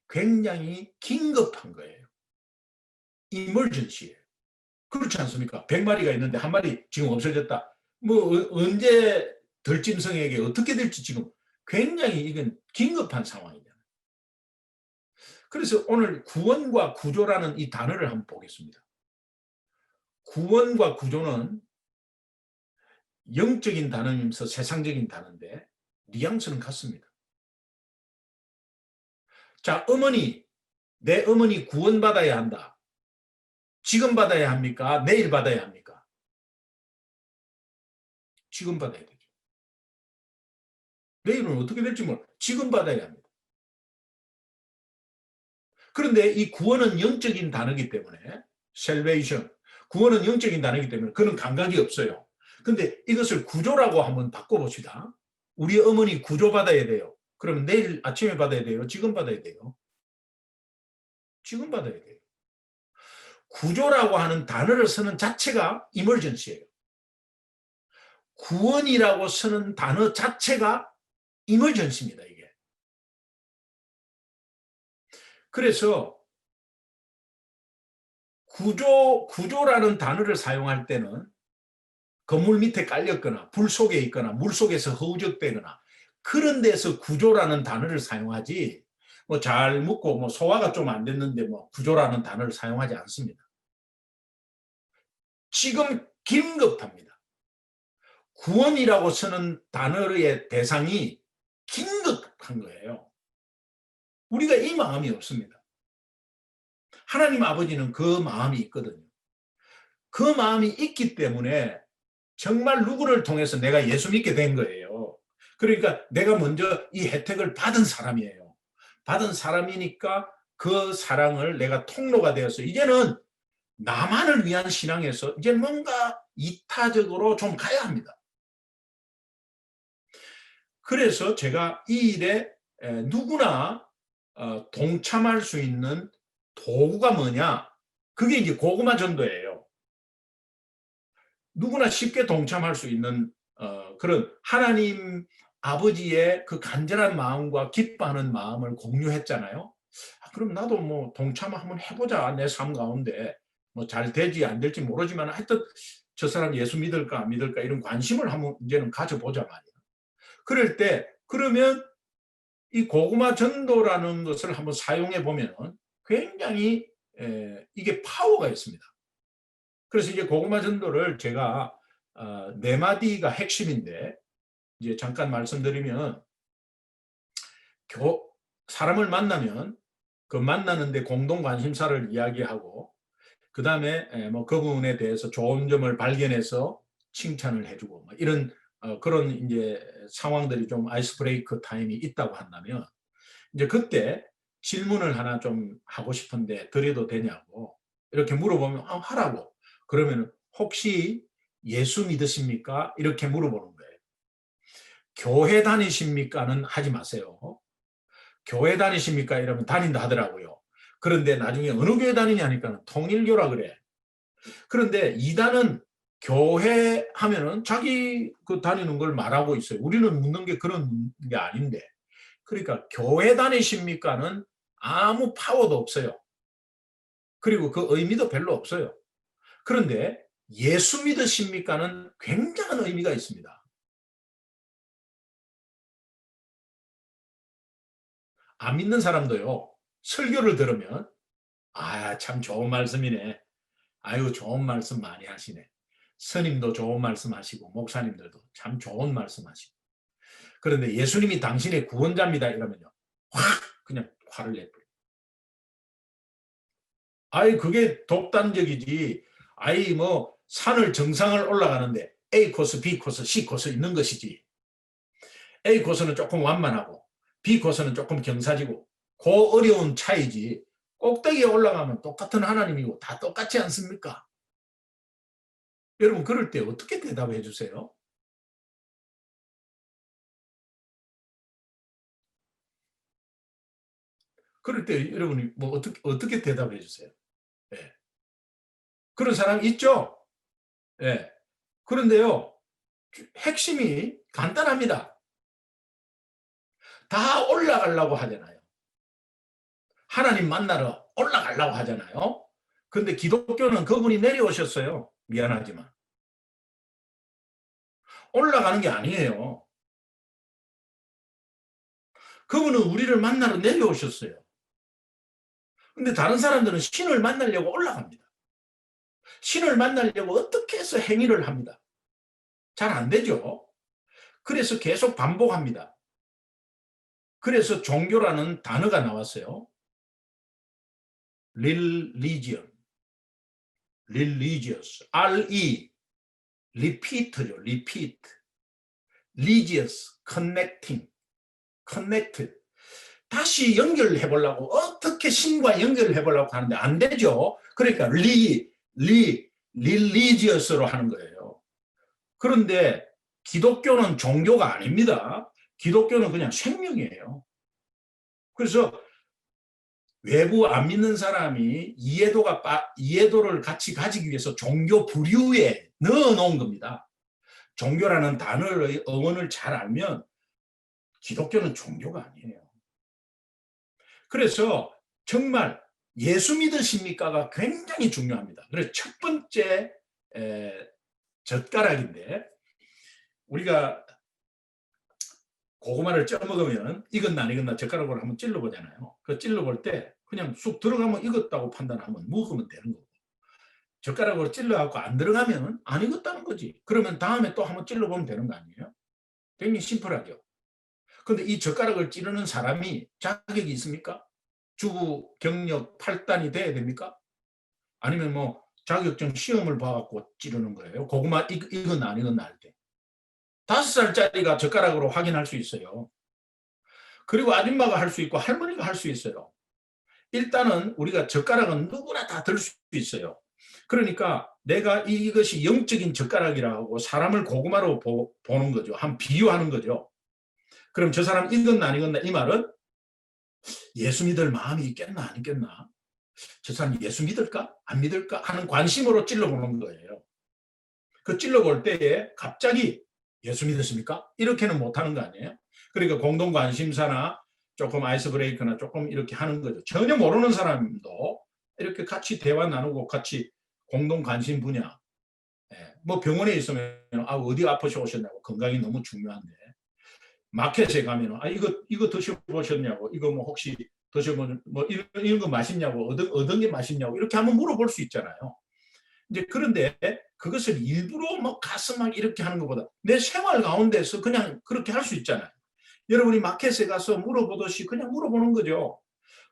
굉장히 긴급한 거예요. 이머전시예요. 그렇지 않습니까? 100마리가 있는데 한 마리 지금 없어졌다. 뭐 언제 들짐승에게 어떻게 될지 지금 굉장히 이건 긴급한 상황이잖아요. 그래서 오늘 구원과 구조라는 이 단어를 한번 보겠습니다. 구원과 구조는 영적인 단어이면서 세상적인 단어인데 뉘앙스는 같습니다. 자, 내 어머니 구원받아야 한다. 지금 받아야 합니까? 내일 받아야 합니까? 지금 받아야 되죠. 내일은 어떻게 될지 지금 받아야 합니다. 그런데 이 구원은 영적인 단어이기 때문에 salvation, 구원은 영적인 단어이기 때문에 그는 감각이 없어요. 근데 이것을 구조라고 한번 바꿔봅시다. 우리 어머니 구조받아야 돼요. 그러면 내일 아침에 받아야 돼요? 지금 받아야 돼요? 지금 받아야 돼요. 구조라고 하는 단어를 쓰는 자체가 emergency예요. 구원이라고 쓰는 단어 자체가 emergency입니다, 이게. 그래서 구조라는 단어를 사용할 때는 건물 밑에 깔렸거나 불 속에 있거나 물 속에서 허우적대거나 그런 데서 구조라는 단어를 사용하지 뭐 잘 묻고 뭐 소화가 좀 안 됐는데 뭐 구조라는 단어를 사용하지 않습니다. 지금 긴급합니다. 구원이라고 쓰는 단어의 대상이 긴급한 거예요. 우리가 이 마음이 없습니다. 하나님 아버지는 그 마음이 있거든요. 그 마음이 있기 때문에 정말 누구를 통해서 내가 예수 믿게 된 거예요. 그러니까 내가 먼저 이 혜택을 받은 사람이에요. 받은 사람이니까 그 사랑을 내가 통로가 되어서 이제는 나만을 위한 신앙에서 이제 뭔가 이타적으로 좀 가야 합니다. 그래서 제가 이 일에 누구나 동참할 수 있는 도구가 뭐냐? 그게 이제 고구마 전도예요. 누구나 쉽게 동참할 수 있는 그런 하나님 아버지의 그 간절한 마음과 기뻐하는 마음을 공유했잖아요. 그럼 나도 뭐 동참 한번 해보자. 내 삶 가운데 뭐 잘 될지 안 될지 모르지만 하여튼 저 사람 예수 믿을까 안 믿을까 이런 관심을 한번 이제는 가져보자 말이에요. 그럴 때 그러면 이 고구마 전도라는 것을 한번 사용해 보면 굉장히 이게 파워가 있습니다. 그래서 이제 고구마 전도를 제가 네 마디가 핵심인데 이제 잠깐 말씀드리면 사람을 만나면 그 만나는데 공동 관심사를 이야기하고 그 다음에 뭐 그분에 대해서 좋은 점을 발견해서 칭찬을 해주고 뭐 이런 그런 이제 상황들이 좀 아이스 브레이크 타임이 있다고 한다면 이제 그때 질문을 하나 좀 하고 싶은데 드려도 되냐고 이렇게 물어보면 하라고. 그러면 혹시 예수 믿으십니까? 이렇게 물어보는 거예요. 교회 다니십니까는 하지 마세요. 교회 다니십니까? 이러면 다닌다 하더라고요. 그런데 나중에 어느 교회 다니냐니까 통일교라 그래. 그런데 이단은 교회 하면은 자기 그 다니는 걸 말하고 있어요. 우리는 묻는 게 그런 게 아닌데. 그러니까 교회 다니십니까는 아무 파워도 없어요. 그리고 그 의미도 별로 없어요. 그런데 예수 믿으십니까는 굉장한 의미가 있습니다. 안 믿는 사람도요. 설교를 들으면 참 좋은 말씀이네. 아유 좋은 말씀 많이 하시네. 스님도 좋은 말씀 하시고 목사님들도 참 좋은 말씀 하시고. 그런데 예수님이 당신의 구원자입니다 이러면요. 확 그냥 화를 내버려요. 그게 독단적이지. 뭐 산을 정상을 올라가는데 A 코스, B 코스, C 코스 있는 것이지. A 코스는 조금 완만하고 B 코스는 조금 경사지고 그 어려운 차이지. 꼭대기에 올라가면 똑같은 하나님이고 다 똑같지 않습니까? 여러분 그럴 때 어떻게 대답해 주세요? 그럴 때 여러분이 뭐 어떻게 대답해 주세요? 예. 그런 사람 있죠? 예. 그런데요. 핵심이 간단합니다. 다 올라가려고 하잖아요. 하나님 만나러 올라가려고 하잖아요. 근데 기독교는 그분이 내려오셨어요. 미안하지만. 올라가는 게 아니에요. 그분은 우리를 만나러 내려오셨어요. 근데 다른 사람들은 신을 만나려고 올라갑니다. 신을 만나려고 어떻게 해서 행위를 합니다. 잘 안 되죠. 그래서 계속 반복합니다. 그래서 종교라는 단어가 나왔어요. religion, religious, re, repeat죠, repeat, religious, connecting, connect. 다시 연결해 보려고 어떻게 신과 연결해 보려고 하는데 안 되죠. 그러니까 religious로 하는 거예요. 그런데 기독교는 종교가 아닙니다. 기독교는 그냥 생명이에요. 그래서 외부 안 믿는 사람이 이해도를 같이 가지기 위해서 종교 부류에 넣어 놓은 겁니다. 종교라는 단어의 어원을 잘 알면 기독교는 종교가 아니에요. 그래서 정말 예수 믿으십니까가 굉장히 중요합니다. 그래서 첫 번째 젓가락인데, 우리가 고구마를 쪄 먹으면 익었나 안 익었나 젓가락으로 한번 찔러 보잖아요. 그 찔러 볼 때 그냥 쑥 들어가면 익었다고 판단하면 먹으면 되는 거고, 젓가락으로 찔러 갖고 안 들어가면 안 익었다는 거지. 그러면 다음에 또 한번 찔러 보면 되는 거 아니에요? 굉장히 심플하죠. 근데 이 젓가락을 찌르는 사람이 자격이 있습니까? 주부 경력 8단이 돼야 됩니까? 아니면 뭐 자격증 시험을 봐갖고 찌르는 거예요? 고구마 익었나 안 익었나 할 때. 5살짜리가 젓가락으로 확인할 수 있어요. 그리고 아줌마가 할 수 있고 할머니가 할 수 있어요. 일단은 우리가 젓가락은 누구나 다 들 수 있어요. 그러니까 내가 이것이 영적인 젓가락이라고 사람을 고구마로 보는 거죠. 한 비유하는 거죠. 그럼 저 사람 익었나 안 익었나, 이 말은 예수 믿을 마음이 있겠나 안 있겠나, 저 사람 예수 믿을까 안 믿을까 하는 관심으로 찔러보는 거예요. 그 찔러볼 때에 갑자기 예수 믿으십니까? 이렇게는 못하는 거 아니에요? 그러니까 공동 관심사나 조금 아이스 브레이크나 조금 이렇게 하는 거죠. 전혀 모르는 사람도 이렇게 같이 대화 나누고 같이 공동 관심 분야. 뭐 병원에 있으면 어디 아프셔 오셨냐고, 건강이 너무 중요한데, 마켓에 가면 이거 드셔보셨냐고, 이거 뭐 혹시 드셔보면 뭐 이런 거 맛있냐고, 얻은 게 맛있냐고, 이렇게 한번 물어볼 수 있잖아요. 이제 그런데 그것을 일부러 뭐 가서 막 이렇게 하는 것보다 내 생활 가운데서 그냥 그렇게 할 수 있잖아요. 여러분이 마켓에 가서 물어보듯이 그냥 물어보는 거죠.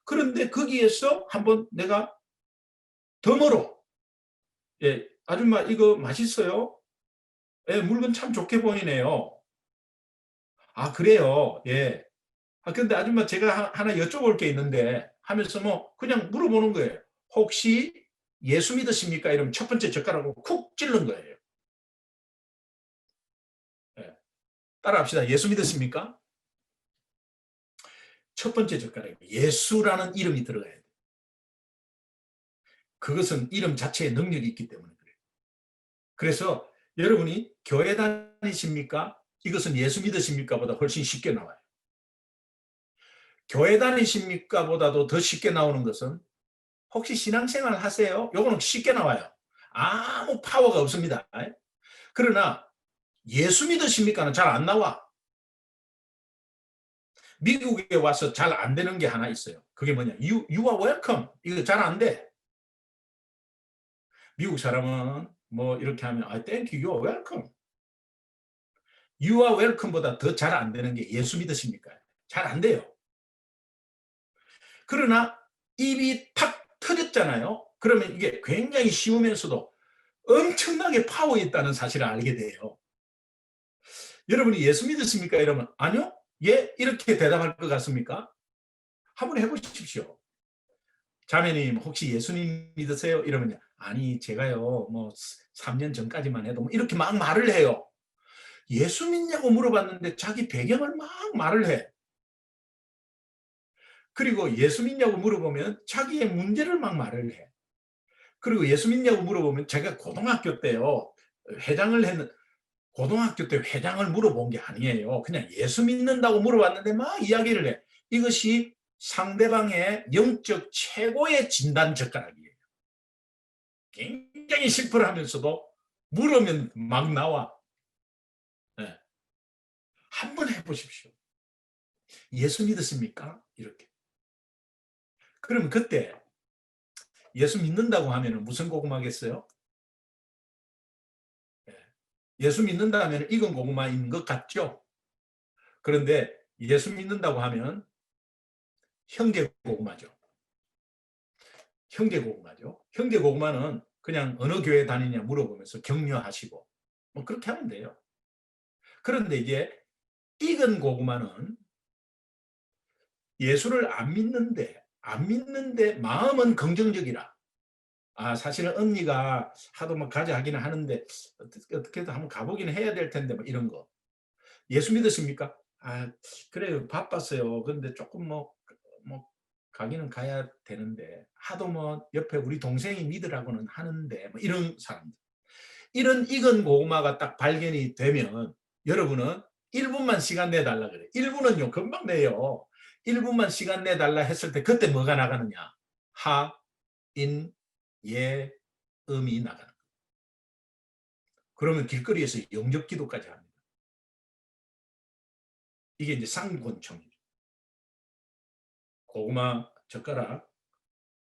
그런데 거기에서 한번 내가 덤으로, 예, 아줌마 이거 맛있어요? 예, 물건 참 좋게 보이네요. 아, 그래요? 예. 아, 근데 아줌마 제가 하나 여쭤볼 게 있는데 하면서 뭐 그냥 물어보는 거예요. 혹시 예수 믿으십니까? 이러면 첫 번째 젓가락으로 쿡 찌른 거예요. 예. 따라합시다. 예수 믿으십니까? 첫 번째 젓가락에 예수라는 이름이 들어가야 돼요. 그것은 이름 자체에 능력이 있기 때문에 그래요. 그래서 여러분이 교회 다니십니까? 이것은 예수 믿으십니까? 보다 훨씬 쉽게 나와요. 교회 다니십니까? 보다도 더 쉽게 나오는 것은 혹시 신앙생활 하세요? 요거는 쉽게 나와요. 아무 파워가 없습니다. 그러나 예수 믿으십니까는 잘 안 나와. 미국에 와서 잘 안 되는 게 하나 있어요. 그게 뭐냐? You are welcome. 이거 잘 안 돼. 미국 사람은 뭐 이렇게 하면 thank you, you are welcome. You are welcome보다 더 잘 안 되는 게 예수 믿으십니까? 잘 안 돼요. 그러나 입이 탁 터졌잖아요. 그러면 이게 굉장히 쉬우면서도 엄청나게 파워 있다는 사실을 알게 돼요. 여러분이 예수 믿으십니까? 이러면 아니요? 예? 이렇게 대답할 것 같습니까? 한번 해보십시오. 자매님 혹시 예수님 믿으세요? 이러면 아니 제가요 뭐 3년 전까지만 해도 뭐 이렇게 막 말을 해요. 예수 믿냐고 물어봤는데 자기 배경을 막 말을 해. 그리고 예수 믿냐고 물어보면 자기의 문제를 막 말을 해. 그리고 예수 믿냐고 물어보면 제가 고등학교 때요 회장을 했는 고등학교 때 회장을 물어본 게 아니에요. 그냥 예수 믿는다고 물어봤는데 막 이야기를 해. 이것이 상대방의 영적 최고의 진단 젓가락이에요. 굉장히 심플하면서도 물으면 막 나와. 네. 한번 해보십시오. 예수 믿으십니까? 이렇게. 그러면 그때 예수 믿는다고 하면 무슨 고구마겠어요? 예. 예수 믿는다 하면 익은 고구마인 것 같죠? 그런데 예수 믿는다고 하면 형제 고구마죠. 형제 고구마죠. 형제 고구마는 그냥 어느 교회 다니냐 물어보면서 격려하시고 뭐 그렇게 하면 돼요. 그런데 이게 익은 고구마는 예수를 안 믿는데 마음은 긍정적이라. 아, 사실은 언니가 하도 막 가자 하기는 하는데 어떻게든 한번 가보기는 해야 될 텐데 뭐 이런 거. 예수 믿으십니까? 아, 그래요. 바빴어요. 근데 조금 뭐 가기는 가야 되는데 하도 뭐 옆에 우리 동생이 믿으라고는 하는데 뭐 이런 사람들. 이런 익은 고구마가 딱 발견이 되면 여러분은 1분만 시간 내달라 그래. 1분은요 금방 내요. 1분만 시간 내달라 했을 때 그때 뭐가 나가느냐? 하, 인, 예, 음이 나가는 거예요. 그러면 길거리에서 영접 기도까지 합니다. 이게 이제 쌍권총입니다. 고구마 젓가락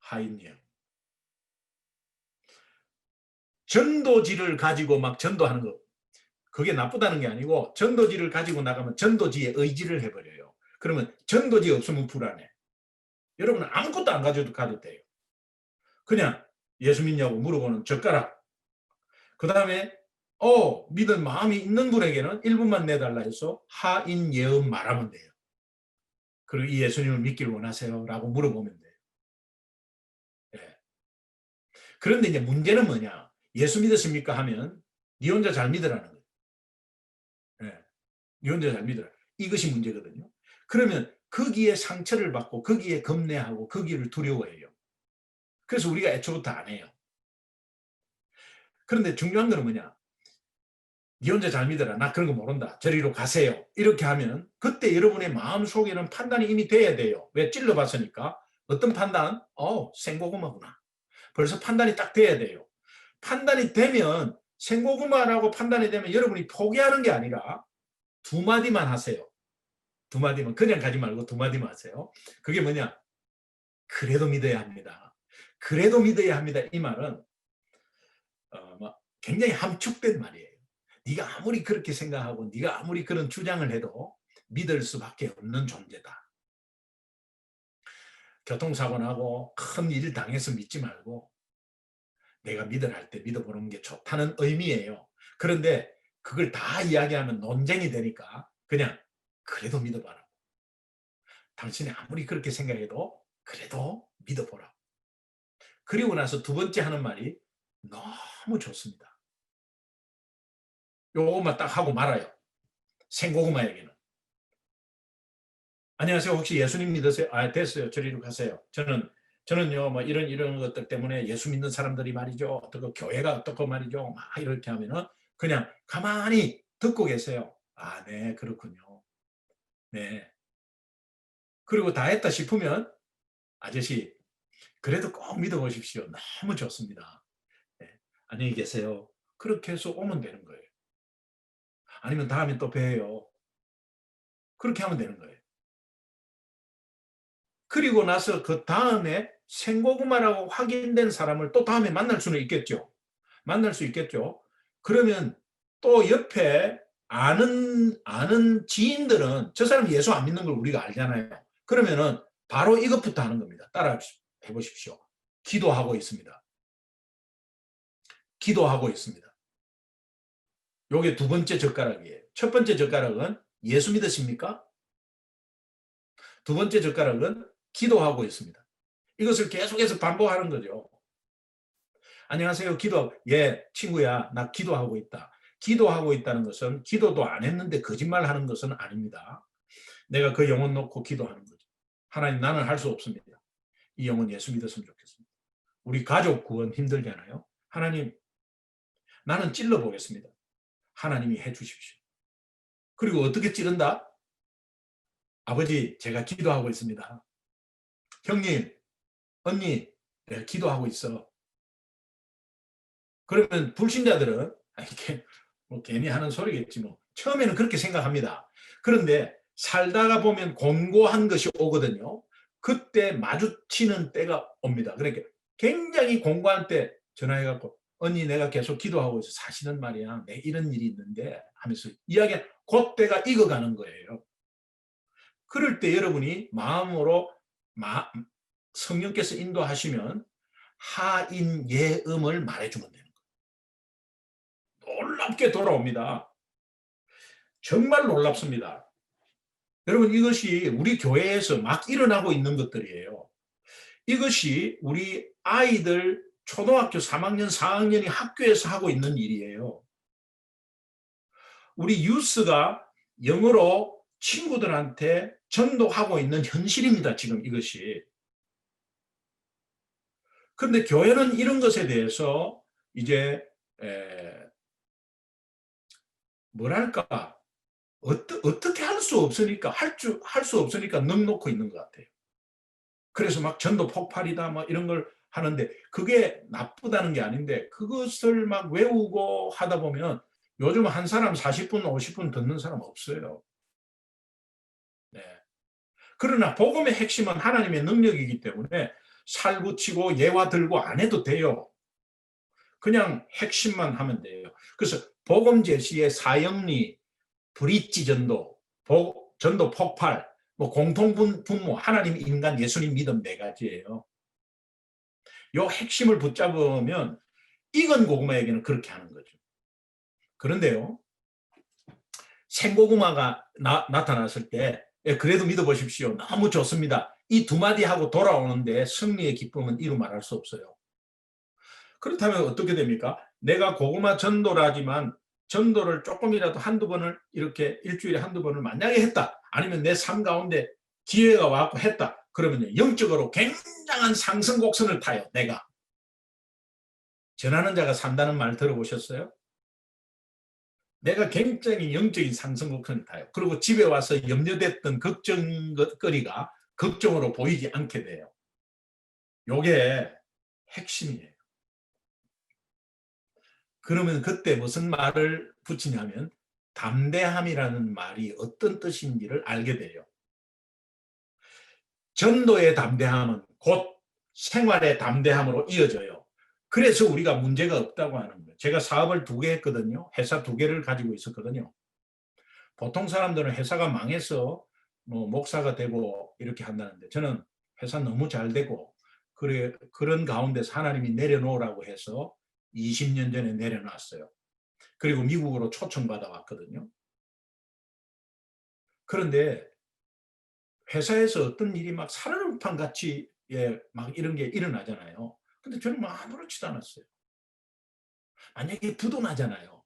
하인이요. 전도지를 가지고 막 전도하는 거 그게 나쁘다는 게 아니고 전도지를 가지고 나가면 전도지에 의지를 해버려요. 그러면 전도지 없으면 불안해. 여러분은 아무것도 안 가져도 돼요. 그냥 예수 믿냐고 물어보는 젓가락. 그 다음에 믿을 마음이 있는 분에게는 1분만 내달라 해서 하인 예음 말하면 돼요. 그리고 이 예수님을 믿기를 원하세요? 라고 물어보면 돼요. 예. 그런데 이제 문제는 뭐냐? 예수 믿으십니까? 하면 니 혼자 잘 믿으라는 거예요. 예. 니 혼자 잘 믿으라. 이것이 문제거든요. 그러면 거기에 상처를 받고 거기에 겁내하고 거기를 두려워해요. 그래서 우리가 애초부터 안 해요. 그런데 중요한 거는 뭐냐? 니 혼자 잘 믿어라. 나 그런 거 모른다. 저리로 가세요. 이렇게 하면 그때 여러분의 마음속에는 판단이 이미 돼야 돼요. 왜? 찔러봤으니까. 어떤 판단? 생고구마구나. 벌써 판단이 딱 돼야 돼요. 판단이 되면 생고구마라고 판단이 되면 여러분이 포기하는 게 아니라 두 마디만 하세요. 두 마디만. 그냥 가지 말고 두 마디만 하세요. 그게 뭐냐? 그래도 믿어야 합니다. 그래도 믿어야 합니다. 이 말은 굉장히 함축된 말이에요. 네가 아무리 그렇게 생각하고 네가 아무리 그런 주장을 해도 믿을 수밖에 없는 존재다. 교통사고 나고 큰 일 당해서 믿지 말고 내가 믿으라 할 때 믿어보는 게 좋다는 의미예요. 그런데 그걸 다 이야기하면 논쟁이 되니까 그냥 그래도 믿어봐라. 당신이 아무리 그렇게 생각해도 그래도 믿어보라. 그리고 나서 두 번째 하는 말이 너무 좋습니다. 요것만 딱 하고 말아요. 생고구마에게는. 안녕하세요. 혹시 예수님 믿으세요? 아, 됐어요. 저리로 가세요. 저는요, 뭐 이런 것들 때문에 예수 믿는 사람들이 말이죠. 어떻고 교회가 어떻고 말이죠. 막 이렇게 하면은 그냥 가만히 듣고 계세요. 아, 네, 그렇군요. 네. 그리고 다 했다 싶으면 아저씨, 그래도 꼭 믿어보십시오. 너무 좋습니다. 네. 안녕히 계세요. 그렇게 해서 오면 되는 거예요. 아니면 다음에 또 봬요. 그렇게 하면 되는 거예요. 그리고 나서 그 다음에 생고구마라고 확인된 사람을 또 다음에 만날 수는 있겠죠. 만날 수 있겠죠. 그러면 또 옆에 아는 지인들은 저 사람 예수 안 믿는 걸 우리가 알잖아요. 그러면은 바로 이것부터 하는 겁니다. 따라 해보십시오. 기도하고 있습니다. 기도하고 있습니다. 요게 두 번째 젓가락이에요. 첫 번째 젓가락은 예수 믿으십니까? 두 번째 젓가락은 기도하고 있습니다. 이것을 계속해서 반복하는 거죠. 안녕하세요. 예, 친구야. 나 기도하고 있다. 기도하고 있다는 것은 기도도 안 했는데 거짓말하는 것은 아닙니다. 내가 그 영혼 놓고 기도하는 거죠. 하나님, 나는 할 수 없습니다. 이 영혼 예수 믿었으면 좋겠습니다. 우리 가족 구원 힘들잖아요. 하나님, 나는 찔러 보겠습니다. 하나님이 해 주십시오. 그리고 어떻게 찌른다? 아버지, 제가 기도하고 있습니다. 형님, 언니, 내가 기도하고 있어. 그러면 불신자들은 이게 뭐 괜히 하는 소리겠지 뭐. 처음에는 그렇게 생각합니다. 그런데 살다가 보면 곤고한 것이 오거든요. 그때 마주치는 때가 옵니다. 그러니까 굉장히 공고한 때 전화해갖고, 언니, 내가 계속 기도하고 있어. 사실은 말이야, 내 이런 일이 있는데 하면서 이야기, 그때가 익어가는 거예요. 그럴 때 여러분이 마음으로 성령께서 인도하시면 하인 예음을 말해주면 돼요. 놀랍게 돌아옵니다. 정말 놀랍습니다. 여러분, 이것이 우리 교회에서 막 일어나고 있는 것들이에요. 이것이 우리 아이들 초등학교 3학년, 4학년이 학교에서 하고 있는 일이에요. 우리 유스가 영어로 친구들한테 전도하고 있는 현실입니다. 지금 이것이. 그런데 교회는 이런 것에 대해서 이제 뭐랄까, 어떻게 할 수 없으니까, 할 수 없으니까 넉놓고 있는 것 같아요. 그래서 막 전도 폭발이다 뭐 이런 걸 하는데, 그게 나쁘다는 게 아닌데, 그것을 막 외우고 하다 보면 요즘 한 사람 40분, 50분 듣는 사람 없어요. 네. 그러나 복음의 핵심은 하나님의 능력이기 때문에 살붙이고 예화 들고 안 해도 돼요. 그냥 핵심만 하면 돼요. 그래서 복음 제시의 사형리, 브릿지 전도, 전도 폭발, 뭐 공통분모, 하나님, 인간, 예수님 믿음 네 가지예요. 요 핵심을 붙잡으면 익은 고구마에게는 그렇게 하는 거죠. 그런데요, 생고구마가 나타났을 때, 그래도 믿어보십시오. 너무 좋습니다. 이 두 마디 하고 돌아오는데 승리의 기쁨은 이루 말할 수 없어요. 그렇다면 어떻게 됩니까? 내가 고구마 전도라지만 전도를 조금이라도 한두 번을, 이렇게 일주일에 한두 번을 만약에 했다. 아니면 내 삶 가운데 기회가 와서 했다. 그러면 영적으로 굉장한 상승 곡선을 타요. 내가. 전하는 자가 산다는 말 들어보셨어요? 내가 굉장히 영적인 상승 곡선을 타요. 그리고 집에 와서 염려됐던 걱정거리가 걱정으로 보이지 않게 돼요. 요게 핵심이에요. 그러면 그때 무슨 말을 붙이냐면 담대함이라는 말이 어떤 뜻인지를 알게 돼요. 전도의 담대함은 곧 생활의 담대함으로 이어져요. 그래서 우리가 문제가 없다고 하는 거예요. 제가 사업을 2개 했거든요. 회사 2개를 가지고 있었거든요. 보통 사람들은 회사가 망해서 뭐 목사가 되고 이렇게 한다는데, 저는 회사 너무 잘 되고 그런 가운데서 하나님이 내려놓으라고 해서 20년 전에 내려놨어요. 그리고 미국으로 초청받아 왔거든요. 그런데 회사에서 어떤 일이 막 살얼음판 같이 막 이런 게 일어나잖아요. 근데 저는 뭐 아무렇지도 않았어요. 만약에 부도나잖아요.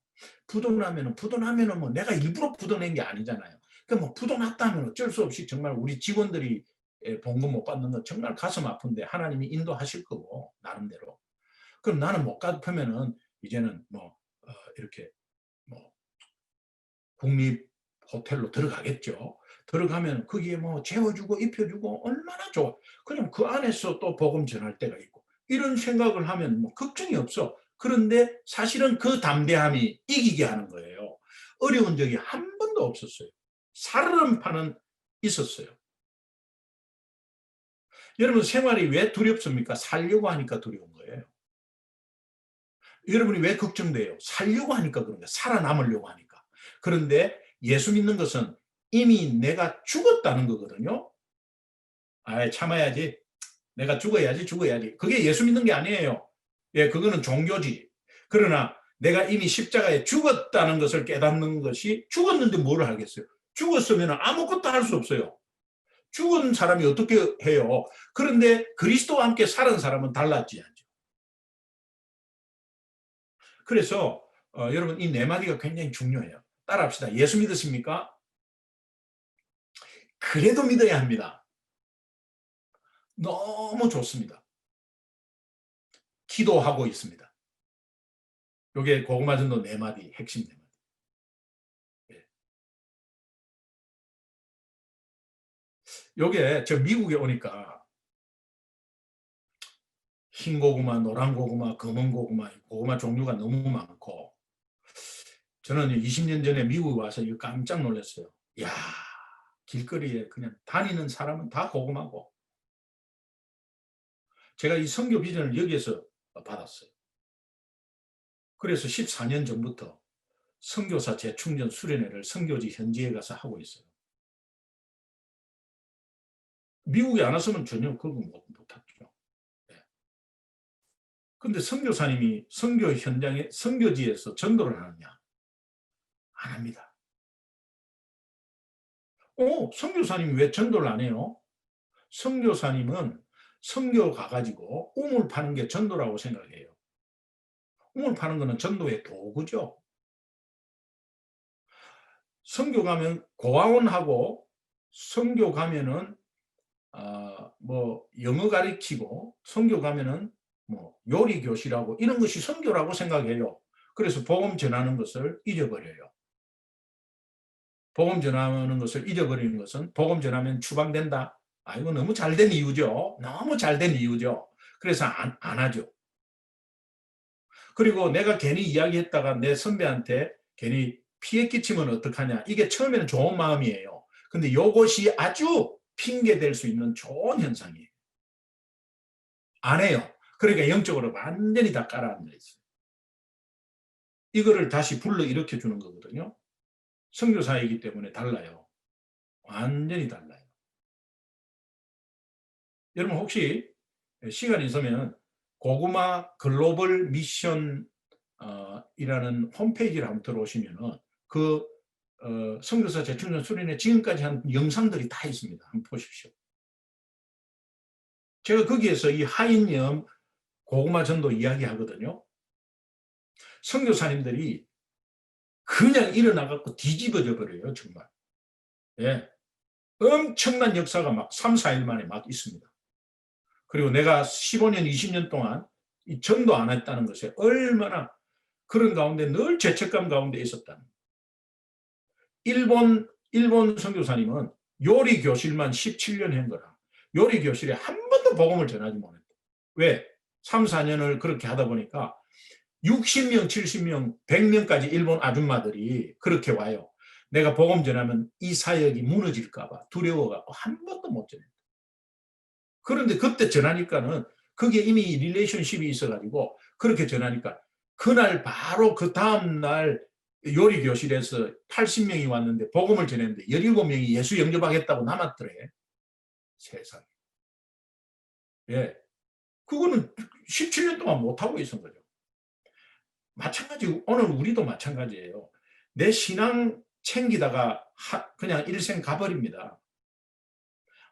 부도나면은 뭐 내가 일부러 부도낸 게 아니잖아요. 그러니까 뭐 부도났다면 어쩔 수 없이 정말 우리 직원들이 봉급 못 받는 거 정말 가슴 아픈데 하나님이 인도하실 거고, 나름대로. 그럼 나는 못 갚으면은 이제는 뭐 이렇게 뭐 국립 호텔로 들어가겠죠. 들어가면 거기에 뭐 재워주고 입혀주고 얼마나 좋아. 그냥 그 안에서 또 복음 전할 때가 있고, 이런 생각을 하면 뭐 걱정이 없어. 그런데 사실은 그 담대함이 이기게 하는 거예요. 어려운 적이 한 번도 없었어요. 살얼음판은 있었어요. 여러분, 생활이 왜 두렵습니까? 살려고 하니까 두려운 거예요. 여러분이 왜 걱정돼요? 살려고 하니까 그런 거예요. 살아남으려고 하니까. 그런데 예수 믿는 것은 이미 내가 죽었다는 거거든요. 아, 참아야지. 내가 죽어야지. 그게 예수 믿는 게 아니에요. 예, 그거는 종교지. 그러나 내가 이미 십자가에 죽었다는 것을 깨닫는 것이, 죽었는데 뭘 하겠어요? 죽었으면 아무것도 할 수 없어요. 죽은 사람이 어떻게 해요? 그런데 그리스도와 함께 살은 사람은 달라지지 않죠. 그래서 여러분 이 네 마디가 굉장히 중요해요. 따라합시다. 예수 믿으십니까? 그래도 믿어야 합니다. 너무 좋습니다. 기도하고 있습니다. 요게 고구마 전도 네 마디 핵심 네 마디. 예. 요게 저 미국에 오니까 흰 고구마, 노란 고구마, 검은 고구마, 고구마 종류가 너무 많고 저는 20년 전에 미국에 와서 이거 깜짝 놀랐어요. 야, 길거리에 그냥 다니는 사람은 다 고구마고. 제가 이 선교 비전을 여기에서 받았어요. 그래서 14년 전부터 선교사 재충전 수련회를 선교지 현지에 가서 하고 있어요. 미국에 안 왔으면 전혀 그거 못했죠. 네. 근데 선교사님이 선교 현장에 선교지에서 전도를 하느냐? 안 합니다. 선교사님이 왜 전도를 안 해요? 선교사님은 선교 가가지고 우물 파는 게 전도라고 생각해요. 우물 파는 거는 전도의 도구죠. 선교 가면 고아원하고 선교 가면은 뭐 영어 가르치고 선교 가면은 뭐 요리 교실하고 이런 것이 선교라고 생각해요. 그래서 복음 전하는 것을 잊어버려요. 복음 전하는 것을 잊어버리는 것은 복음 전하면 추방된다. 이거 너무 잘된 이유죠. 너무 잘된 이유죠. 그래서 안 하죠. 그리고 내가 괜히 이야기했다가 내 선배한테 괜히 피해 끼치면 어떡하냐. 이게 처음에는 좋은 마음이에요. 근데 이것이 아주 핑계 될 수 있는 좋은 현상이에요. 안 해요. 그러니까 영적으로 완전히 다 깔아앉아 있어요. 이거를 다시 불러 일으켜 주는 거거든요. 선교사이기 때문에 달라요. 완전히 달라요. 여러분 혹시 시간 있으면 고구마 글로벌 미션 이라는 홈페이지를 한번 들어오시면 그 선교사 재충전 수련회 지금까지 한 영상들이 다 있습니다. 한번 보십시오. 제가 거기에서 이 하인염 고구마 전도 이야기하거든요. 선교사님들이 그냥 일어나갖고 뒤집어져 버려요. 정말. 예. 엄청난 역사가 막 3, 4일 만에 막 있습니다. 그리고 내가 15년, 20년 동안 이 전도 안 했다는 것에 얼마나 그런 가운데 늘 죄책감 가운데 있었다는. 일본 선교사님은 요리 교실만 17년 한 거라. 요리 교실에 한 번도 복음을 전하지 못했다. 왜? 3, 4년을 그렇게 하다 보니까 60명, 70명, 100명까지 일본 아줌마들이 그렇게 와요. 내가 복음 전하면 이 사역이 무너질까 봐 두려워갖고 한 번도 못 전했다. 그런데 그때 전하니까는 그게 이미 릴레이션십이 있어가지고 그렇게 전하니까 그날 바로 그 다음날 요리 교실에서 80명이 왔는데 복음을 전했는데 17명이 예수 영접하겠다고 남았더래. 세상에. 예. 그거는 17년 동안 못하고 있은 거죠. 마찬가지, 오늘 우리도 마찬가지예요. 내 신앙 챙기다가 그냥 일생 가버립니다.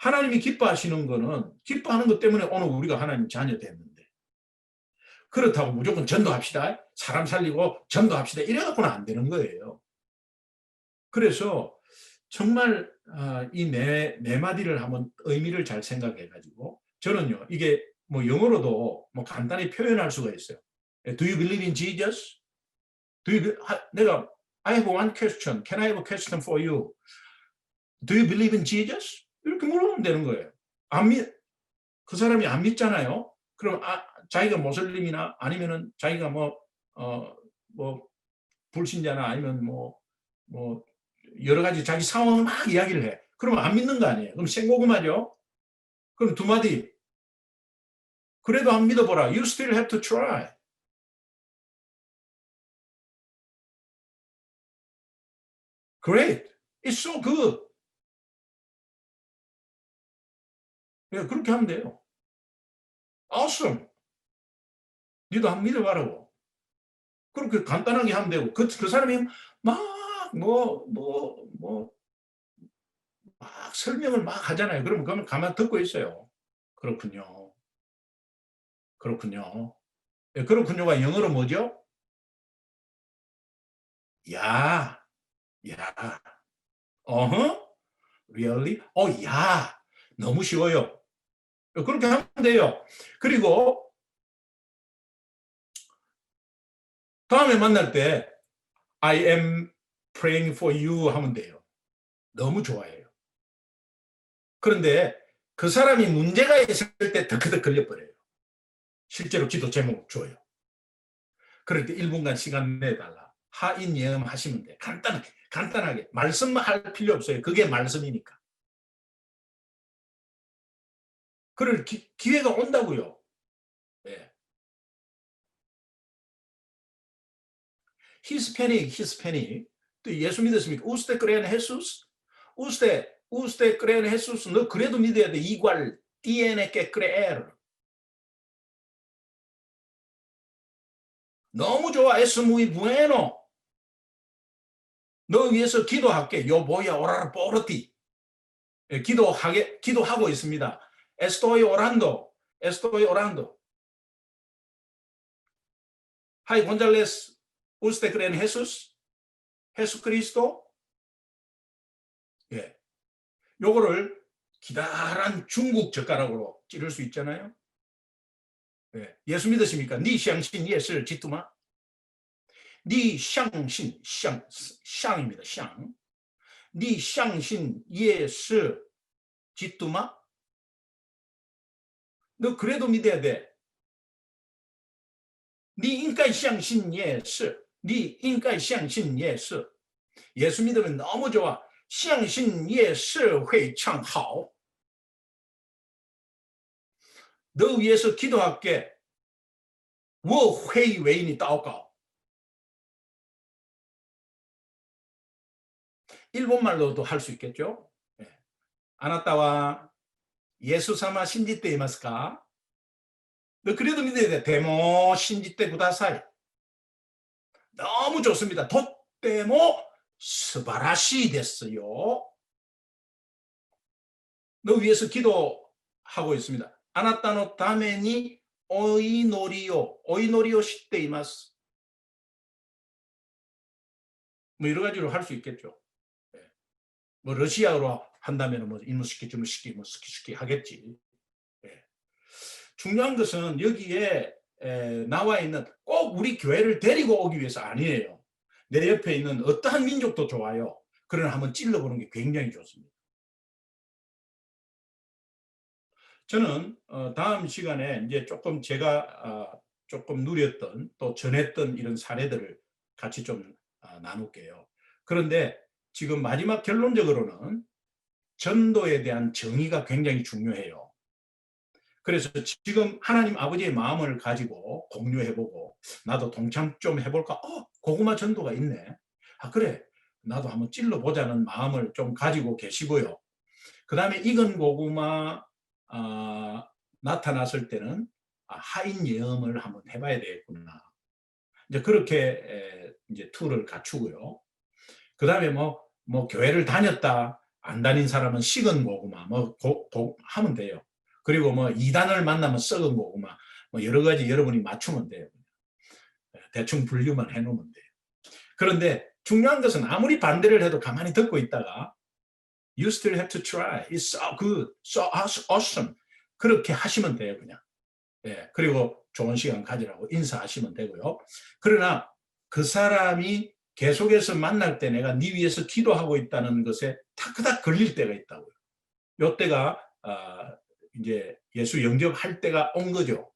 하나님이 기뻐하시는 거는 기뻐하는 것 때문에 오늘 우리가 하나님 자녀 됐는데 그렇다고 무조건 전도합시다. 사람 살리고 전도합시다. 이래갖고는 안 되는 거예요. 그래서 정말 이 네 마디를 한번 의미를 잘 생각해가지고 저는요 이게 뭐 영어로도 뭐 간단히 표현할 수가 있어요. Do you believe in Jesus? 내가 I have one question. Can I have a question for you? Do you believe in Jesus? 이렇게 물어보면 되는 거예요. 그 사람이 안 믿잖아요. 그럼 자기가 모슬림이나 아니면은 자기가 뭐 불신자나 아니면 뭐 여러 가지 자기 상황을 막 이야기를 해. 그러면 안 믿는 거 아니에요. 그럼 생고구마죠. 그럼 두 마디. 그래도 안 믿어보라. You still have to try. Great. It's so good. 예, 그렇게 하면 돼요. Awesome. 니도 한번 믿어봐라고. 그렇게 간단하게 하면 되고 그 사람이 막 설명을 막 하잖아요. 그러면 가만 듣고 있어요. 그렇군요. 그렇군요. 예, 그렇군요가 영어로 뭐죠? 야, 야, 어허, really? 야, 너무 쉬워요. 그렇게 하면 돼요. 그리고 다음에 만날 때 I am praying for you 하면 돼요. 너무 좋아해요. 그런데 그 사람이 문제가 있을 때 덜크덜 걸려버려요. 실제로 기도 제목 줘요. 그럴 때 1분간 시간 내달라. 하인 예음 하시면 돼. 간단하게. 말씀만 할 필요 없어요. 그게 말씀이니까. 그럴 기회가 온다고요. 네. 히스패닉. 또 예수 믿었습니까? 우스테 크레는 헤수스? 우스테 크레는 헤수스. 너 그래도 믿어야 돼. 이괄 tiene que creer. 너무 좋아. Es muy bueno. 너 위해서 기도할게. 요 보야 오라라 포르티. 기도하고 있습니다. Estoy orando. Hi González, ¿usted cree en Jesús? Jesucristo? 예. 요거를 기다란 중국 젓가락으로 찌를 수 있잖아요. 예. 예수 믿으십니까? 니相信 예수를 지투마? 니相信 샹입니다. 샹. 니相信 예수 지투마? 너 그래도 믿어야 돼. 니应该相信 예수. 니应该相信 예수. 예수 믿으면 너무 좋아. 相信 예수 会唱好. 너 위해서 기도할게. 我会为你祷告. 일본말로도 할 수 있겠죠? 네. 아나타와 예수様 信じていますか? 너 그래도 믿어야 돼. 데모 信じてください. 너무 좋습니다. とっても素晴らしいですよ. 너 위해서 기도하고 있습니다. あなたのためにお祈りをしています. 뭐 여러 가지로 할 수 있겠죠. 뭐 러시아어로 한다면 뭐 이무스키 주무스키 뭐 스키스키 하겠지. 중요한 것은 여기에 나와 있는 꼭 우리 교회를 데리고 오기 위해서 아니에요. 내 옆에 있는 어떠한 민족도 좋아요. 그러나 한번 찔러보는 게 굉장히 좋습니다. 저는 다음 시간에 이제 조금 제가 조금 누렸던 또 전했던 이런 사례들을 같이 좀 나눌게요. 그런데 지금 마지막 결론적으로는 전도에 대한 정의가 굉장히 중요해요. 그래서 지금 하나님 아버지의 마음을 가지고 공유해보고 나도 동참 좀 해볼까? 고구마 전도가 있네. 그래. 나도 한번 찔러보자는 마음을 좀 가지고 계시고요. 그 다음에 익은 고구마 나타났을 때는 하인 예언을 한번 해봐야 되겠구나. 이제 그렇게 이제 툴을 갖추고요. 그 다음에 뭐 교회를 다녔다 안 다닌 사람은 식은 고구마 하면 돼요. 그리고 뭐 이단을 만나면 썩은 고구마 뭐 여러 가지 여러분이 맞추면 돼요. 대충 분류만 해놓으면 돼요. 그런데 중요한 것은 아무리 반대를 해도 가만히 듣고 있다가 You still have to try. It's so good, so awesome. 그렇게 하시면 돼요, 그냥. 예, 그리고 좋은 시간 가지라고 인사하시면 되고요. 그러나 그 사람이 계속해서 만날 때 내가 네 위해서 기도하고 있다는 것에 타크닥 걸릴 때가 있다고요. 요때가 이제 예수 영접할 때가 온 거죠.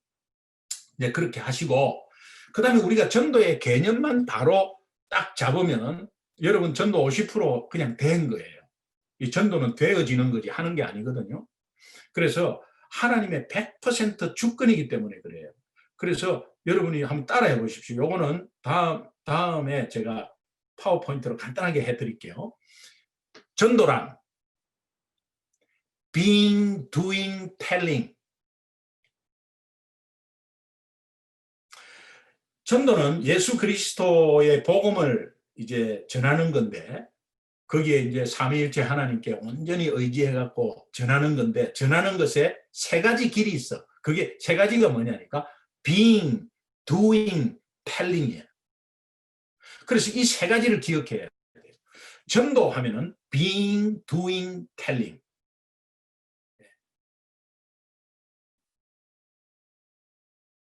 이제 그렇게 하시고 그 다음에 우리가 전도의 개념만 바로 딱 잡으면 여러분 전도 50% 그냥 된 거예요. 이 전도는 되어지는 거지 하는 게 아니거든요. 그래서 하나님의 100% 주권이기 때문에 그래요. 그래서 여러분이 한번 따라해 보십시오. 요거는 다음에 제가 파워포인트로 간단하게 해드릴게요. 전도란 being, doing, telling. 전도는 예수 그리스도의 복음을 이제 전하는 건데 거기에 이제 삼위일체 하나님께 온전히 의지해갖고 전하는 건데 전하는 것에 세 가지 길이 있어. 그게 세 가지가 뭐냐니까 being, doing, telling이에요. 그래서 이 세 가지를 기억해야 돼요. 전도하면은 being, doing, telling.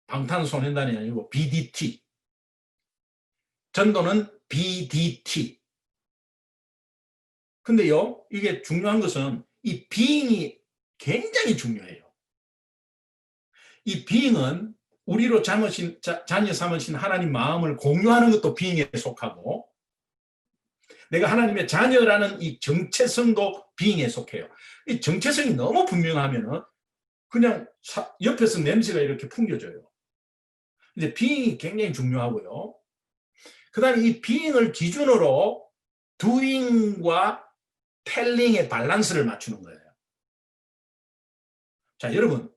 방탄소년단이 아니고 BDT. 전도는 BDT. 근데요, 이게 중요한 것은 이 being이 굉장히 중요해요. 이 being은 우리로 자녀 삼으신 하나님 마음을 공유하는 것도 being에 속하고, 내가 하나님의 자녀라는 이 정체성도 being에 속해요. 이 정체성이 너무 분명하면은 그냥 옆에서 냄새가 이렇게 풍겨져요. 이제 being이 굉장히 중요하고요. 그 다음에 이 being을 기준으로 doing과 telling의 밸런스를 맞추는 거예요. 자, 여러분,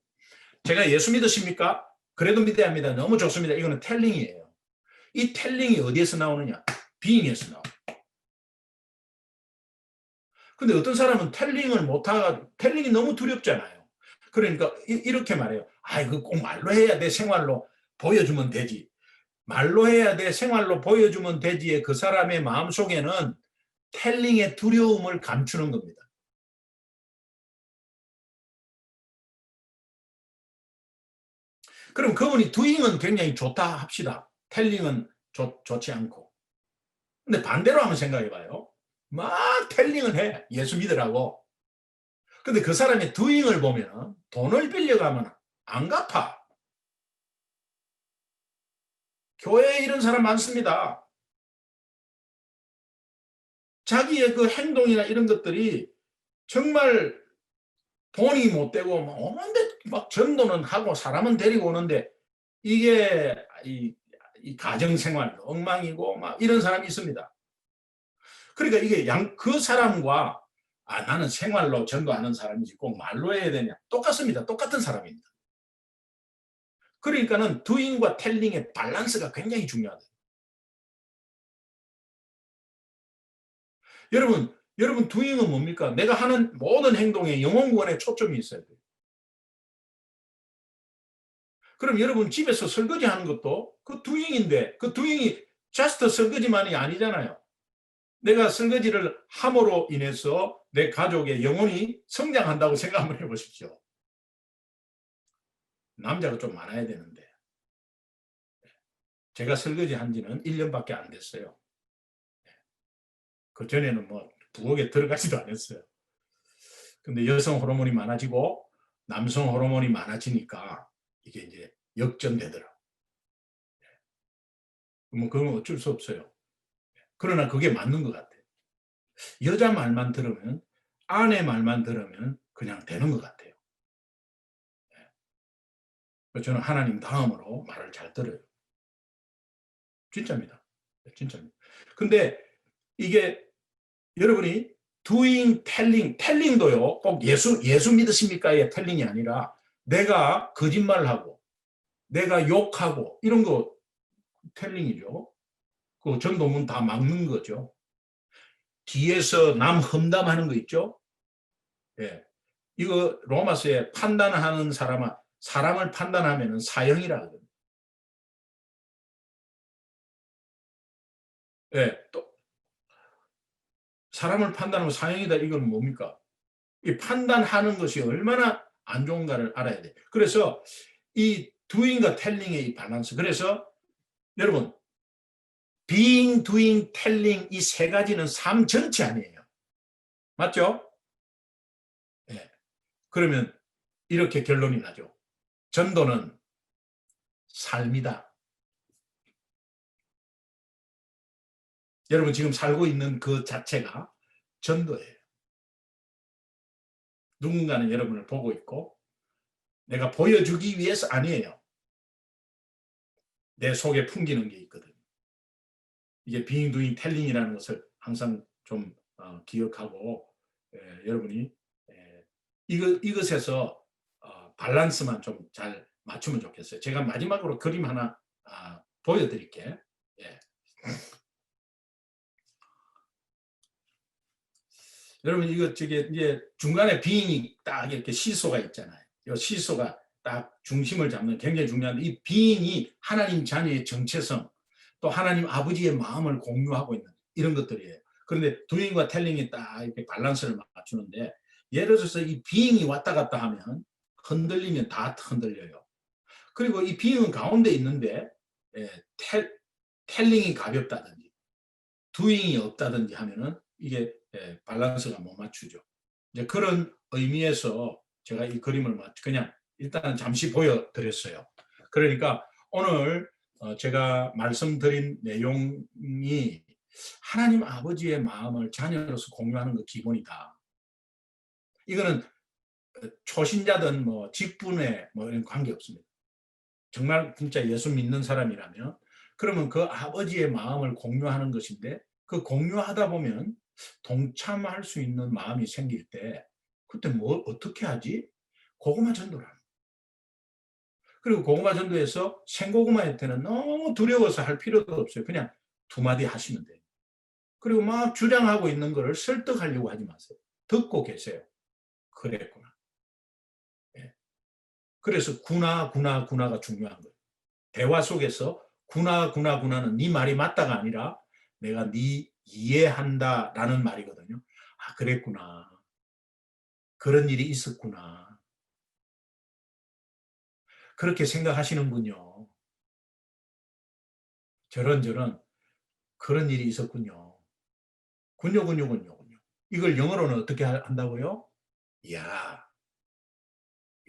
제가 예수 믿으십니까? 그래도 믿어야 합니다. 너무 좋습니다. 이거는 telling이에요. 이 telling이 어디에서 나오느냐? being에서 나와요. 근데 어떤 사람은 telling을 못하고, telling이 너무 두렵잖아요. 그러니까 이렇게 말해요. 아, 이거 꼭 말로 해야 돼. 생활로 보여주면 되지. 말로 해야 돼. 생활로 보여주면 되지의 그 사람의 마음속에는 telling의 두려움을 감추는 겁니다. 그럼 그분이 doing은 굉장히 좋다 합시다. telling은 좋지 않고. 근데 반대로 한번 생각해봐요. 막 telling을 해. 예수 믿으라고. 근데 그 사람의 doing을 보면 돈을 빌려가면 안 갚아. 교회에 이런 사람 많습니다. 자기의 그 행동이나 이런 것들이 정말 돈이 못 되고 오는데 막 전도는 하고 사람은 데리고 오는데 이게 이 가정생활 엉망이고 막 이런 사람이 있습니다. 그러니까 이게 그 사람과 나는 생활로 전도하는 사람이지 꼭 말로 해야 되냐? 똑같습니다. 똑같은 사람입니다. 그러니까는 doing과 telling의 밸런스가 굉장히 중요하다. 여러분 doing은 뭡니까? 내가 하는 모든 행동에 영혼 구원에 초점이 있어야 돼요. 그럼 여러분 집에서 설거지 하는 것도 그 doing인데 그 doing이 just 설거지만이 아니잖아요. 내가 설거지를 함으로 인해서 내 가족의 영혼이 성장한다고 생각 한번 해보십시오. 남자가 좀 많아야 되는데. 제가 설거지 한 지는 1년밖에 안 됐어요. 그 전에는 뭐 부엌에 들어가지도 않았어요. 근데 여성 호르몬이 많아지고 남성 호르몬이 많아지니까 이게 이제 역전되더라고요. 뭐 그건 어쩔 수 없어요. 그러나 그게 맞는 것 같아요. 여자 말만 들으면, 아내 말만 들으면 그냥 되는 것 같아요. 저는 하나님 다음으로 말을 잘 들어요. 진짜입니다. 진짜입니다. 근데 이게 여러분이 doing, telling도요. 꼭 예수 믿으십니까의 telling이 아니라 내가 거짓말하고 내가 욕하고 이런 거 telling이죠. 그 전도문 다 막는 거죠. 뒤에서 남 험담하는 거 있죠. 예. 이거 로마서에 판단하는 사람을 판단하면 사형이라 하거든요. 예. 또 사람을 판단하면 사형이다. 이건 뭡니까? 이 판단하는 것이 얼마나 안 좋은가를 알아야 돼. 그래서 이 doing과 telling의 이 밸런스. 그래서 여러분 being, doing, telling 이 세 가지는 삶 전체 아니에요. 맞죠? 예. 그러면 이렇게 결론이 나죠. 전도는 삶이다. 여러분 지금 살고 있는 그 자체가 전도예요. 누군가는 여러분을 보고 있고 내가 보여주기 위해서 아니에요. 내 속에 풍기는 게 있거든. 이게 being, doing, telling이라는 것을 항상 좀 기억하고 여러분이 이것에서 밸런스만 좀 잘 맞추면 좋겠어요. 제가 마지막으로 그림 하나 보여드릴게요. 예. 여러분 이거 이제 중간에 being이 딱 이렇게 시소가 있잖아요. 이 시소가 딱 중심을 잡는 굉장히 중요한데 이 being이 하나님 자녀의 정체성, 또 하나님 아버지의 마음을 공유하고 있는 이런 것들이에요. 그런데 doing과 telling이 딱 이렇게 밸런스를 맞추는데, 예를 들어서 이 being이 왔다 갔다 하면 흔들리면 다 흔들려요. 그리고 이 being은 가운데 있는데 telling이 가볍다든지 doing이 없다든지 하면은 이게 밸런스가 못 맞추죠. 이제 그런 의미에서 제가 이 그림을 그냥 일단은 잠시 보여드렸어요. 그러니까 오늘 제가 말씀드린 내용이 하나님 아버지의 마음을 자녀로서 공유하는 거 기본이다. 이거는 초신자든 뭐 직분에 뭐 이런 관계 없습니다. 정말 진짜 예수 믿는 사람이라면 그러면 그 아버지의 마음을 공유하는 것인데, 그 공유하다 보면 동참할 수 있는 마음이 생길 때 그때 뭘 어떻게 하지? 고구마 전도를 합니다. 그리고 고구마 전도에서 생고구마일 때는 너무 두려워서 할 필요도 없어요. 그냥 두 마디 하시면 돼요. 그리고 막 주장하고 있는 거를 설득하려고 하지 마세요. 듣고 계세요. 그랬구나. 예. 그래서 구나가 중요한 거예요. 대화 속에서 구나는 네 말이 맞다가 아니라 내가 네 이해한다라는 말이거든요. 아, 그랬구나. 그런 일이 있었구나. 그렇게 생각하시는군요. 저런 그런 일이 있었군요. 군요. 이걸 영어로는 어떻게 한다고요? 야,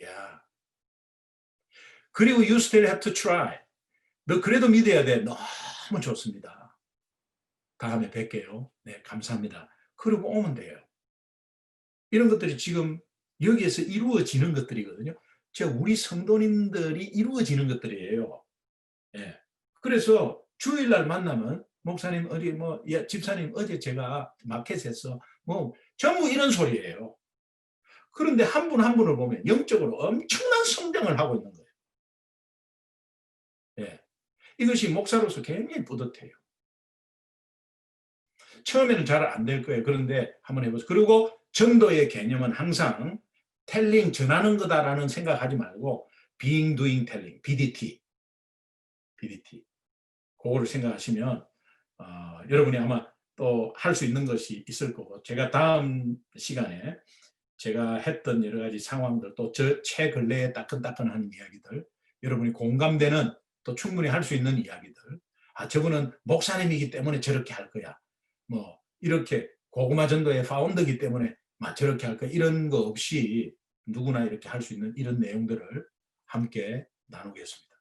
야. 그리고 you still have to try. 너 그래도 믿어야 돼. 너무 좋습니다. 다음에 뵐게요. 네, 감사합니다. 그리고 오면 돼요. 이런 것들이 지금 여기에서 이루어지는 것들이거든요. 우리 성도님들이 이루어지는 것들이에요. 예. 그래서 주일날 만나면 목사님 어디 뭐 집사님 어제 제가 마켓에서 뭐 전부 이런 소리예요. 그런데 한 분 한 분을 보면 영적으로 엄청난 성장을 하고 있는 거예요. 예. 이것이 목사로서 굉장히 뿌듯해요. 처음에는 잘 안 될 거예요. 그런데 한번 해보세요. 그리고 전도의 개념은 항상 텔링, 전하는 거다라는 생각하지 말고 being, doing, telling, BDT. 그거를 생각하시면 여러분이 아마 또 할 수 있는 것이 있을 거고, 제가 다음 시간에 제가 했던 여러 가지 상황들, 또 제 근래의 따끈따끈한 이야기들, 여러분이 공감되는 또 충분히 할 수 있는 이야기들, 아, 저분은 목사님이기 때문에 저렇게 할 거야. 뭐 이렇게 고구마 전도의 파운더이기 때문에 막 저렇게 할 거야. 이런 거 없이 누구나 이렇게 할 수 있는 이런 내용들을 함께 나누겠습니다.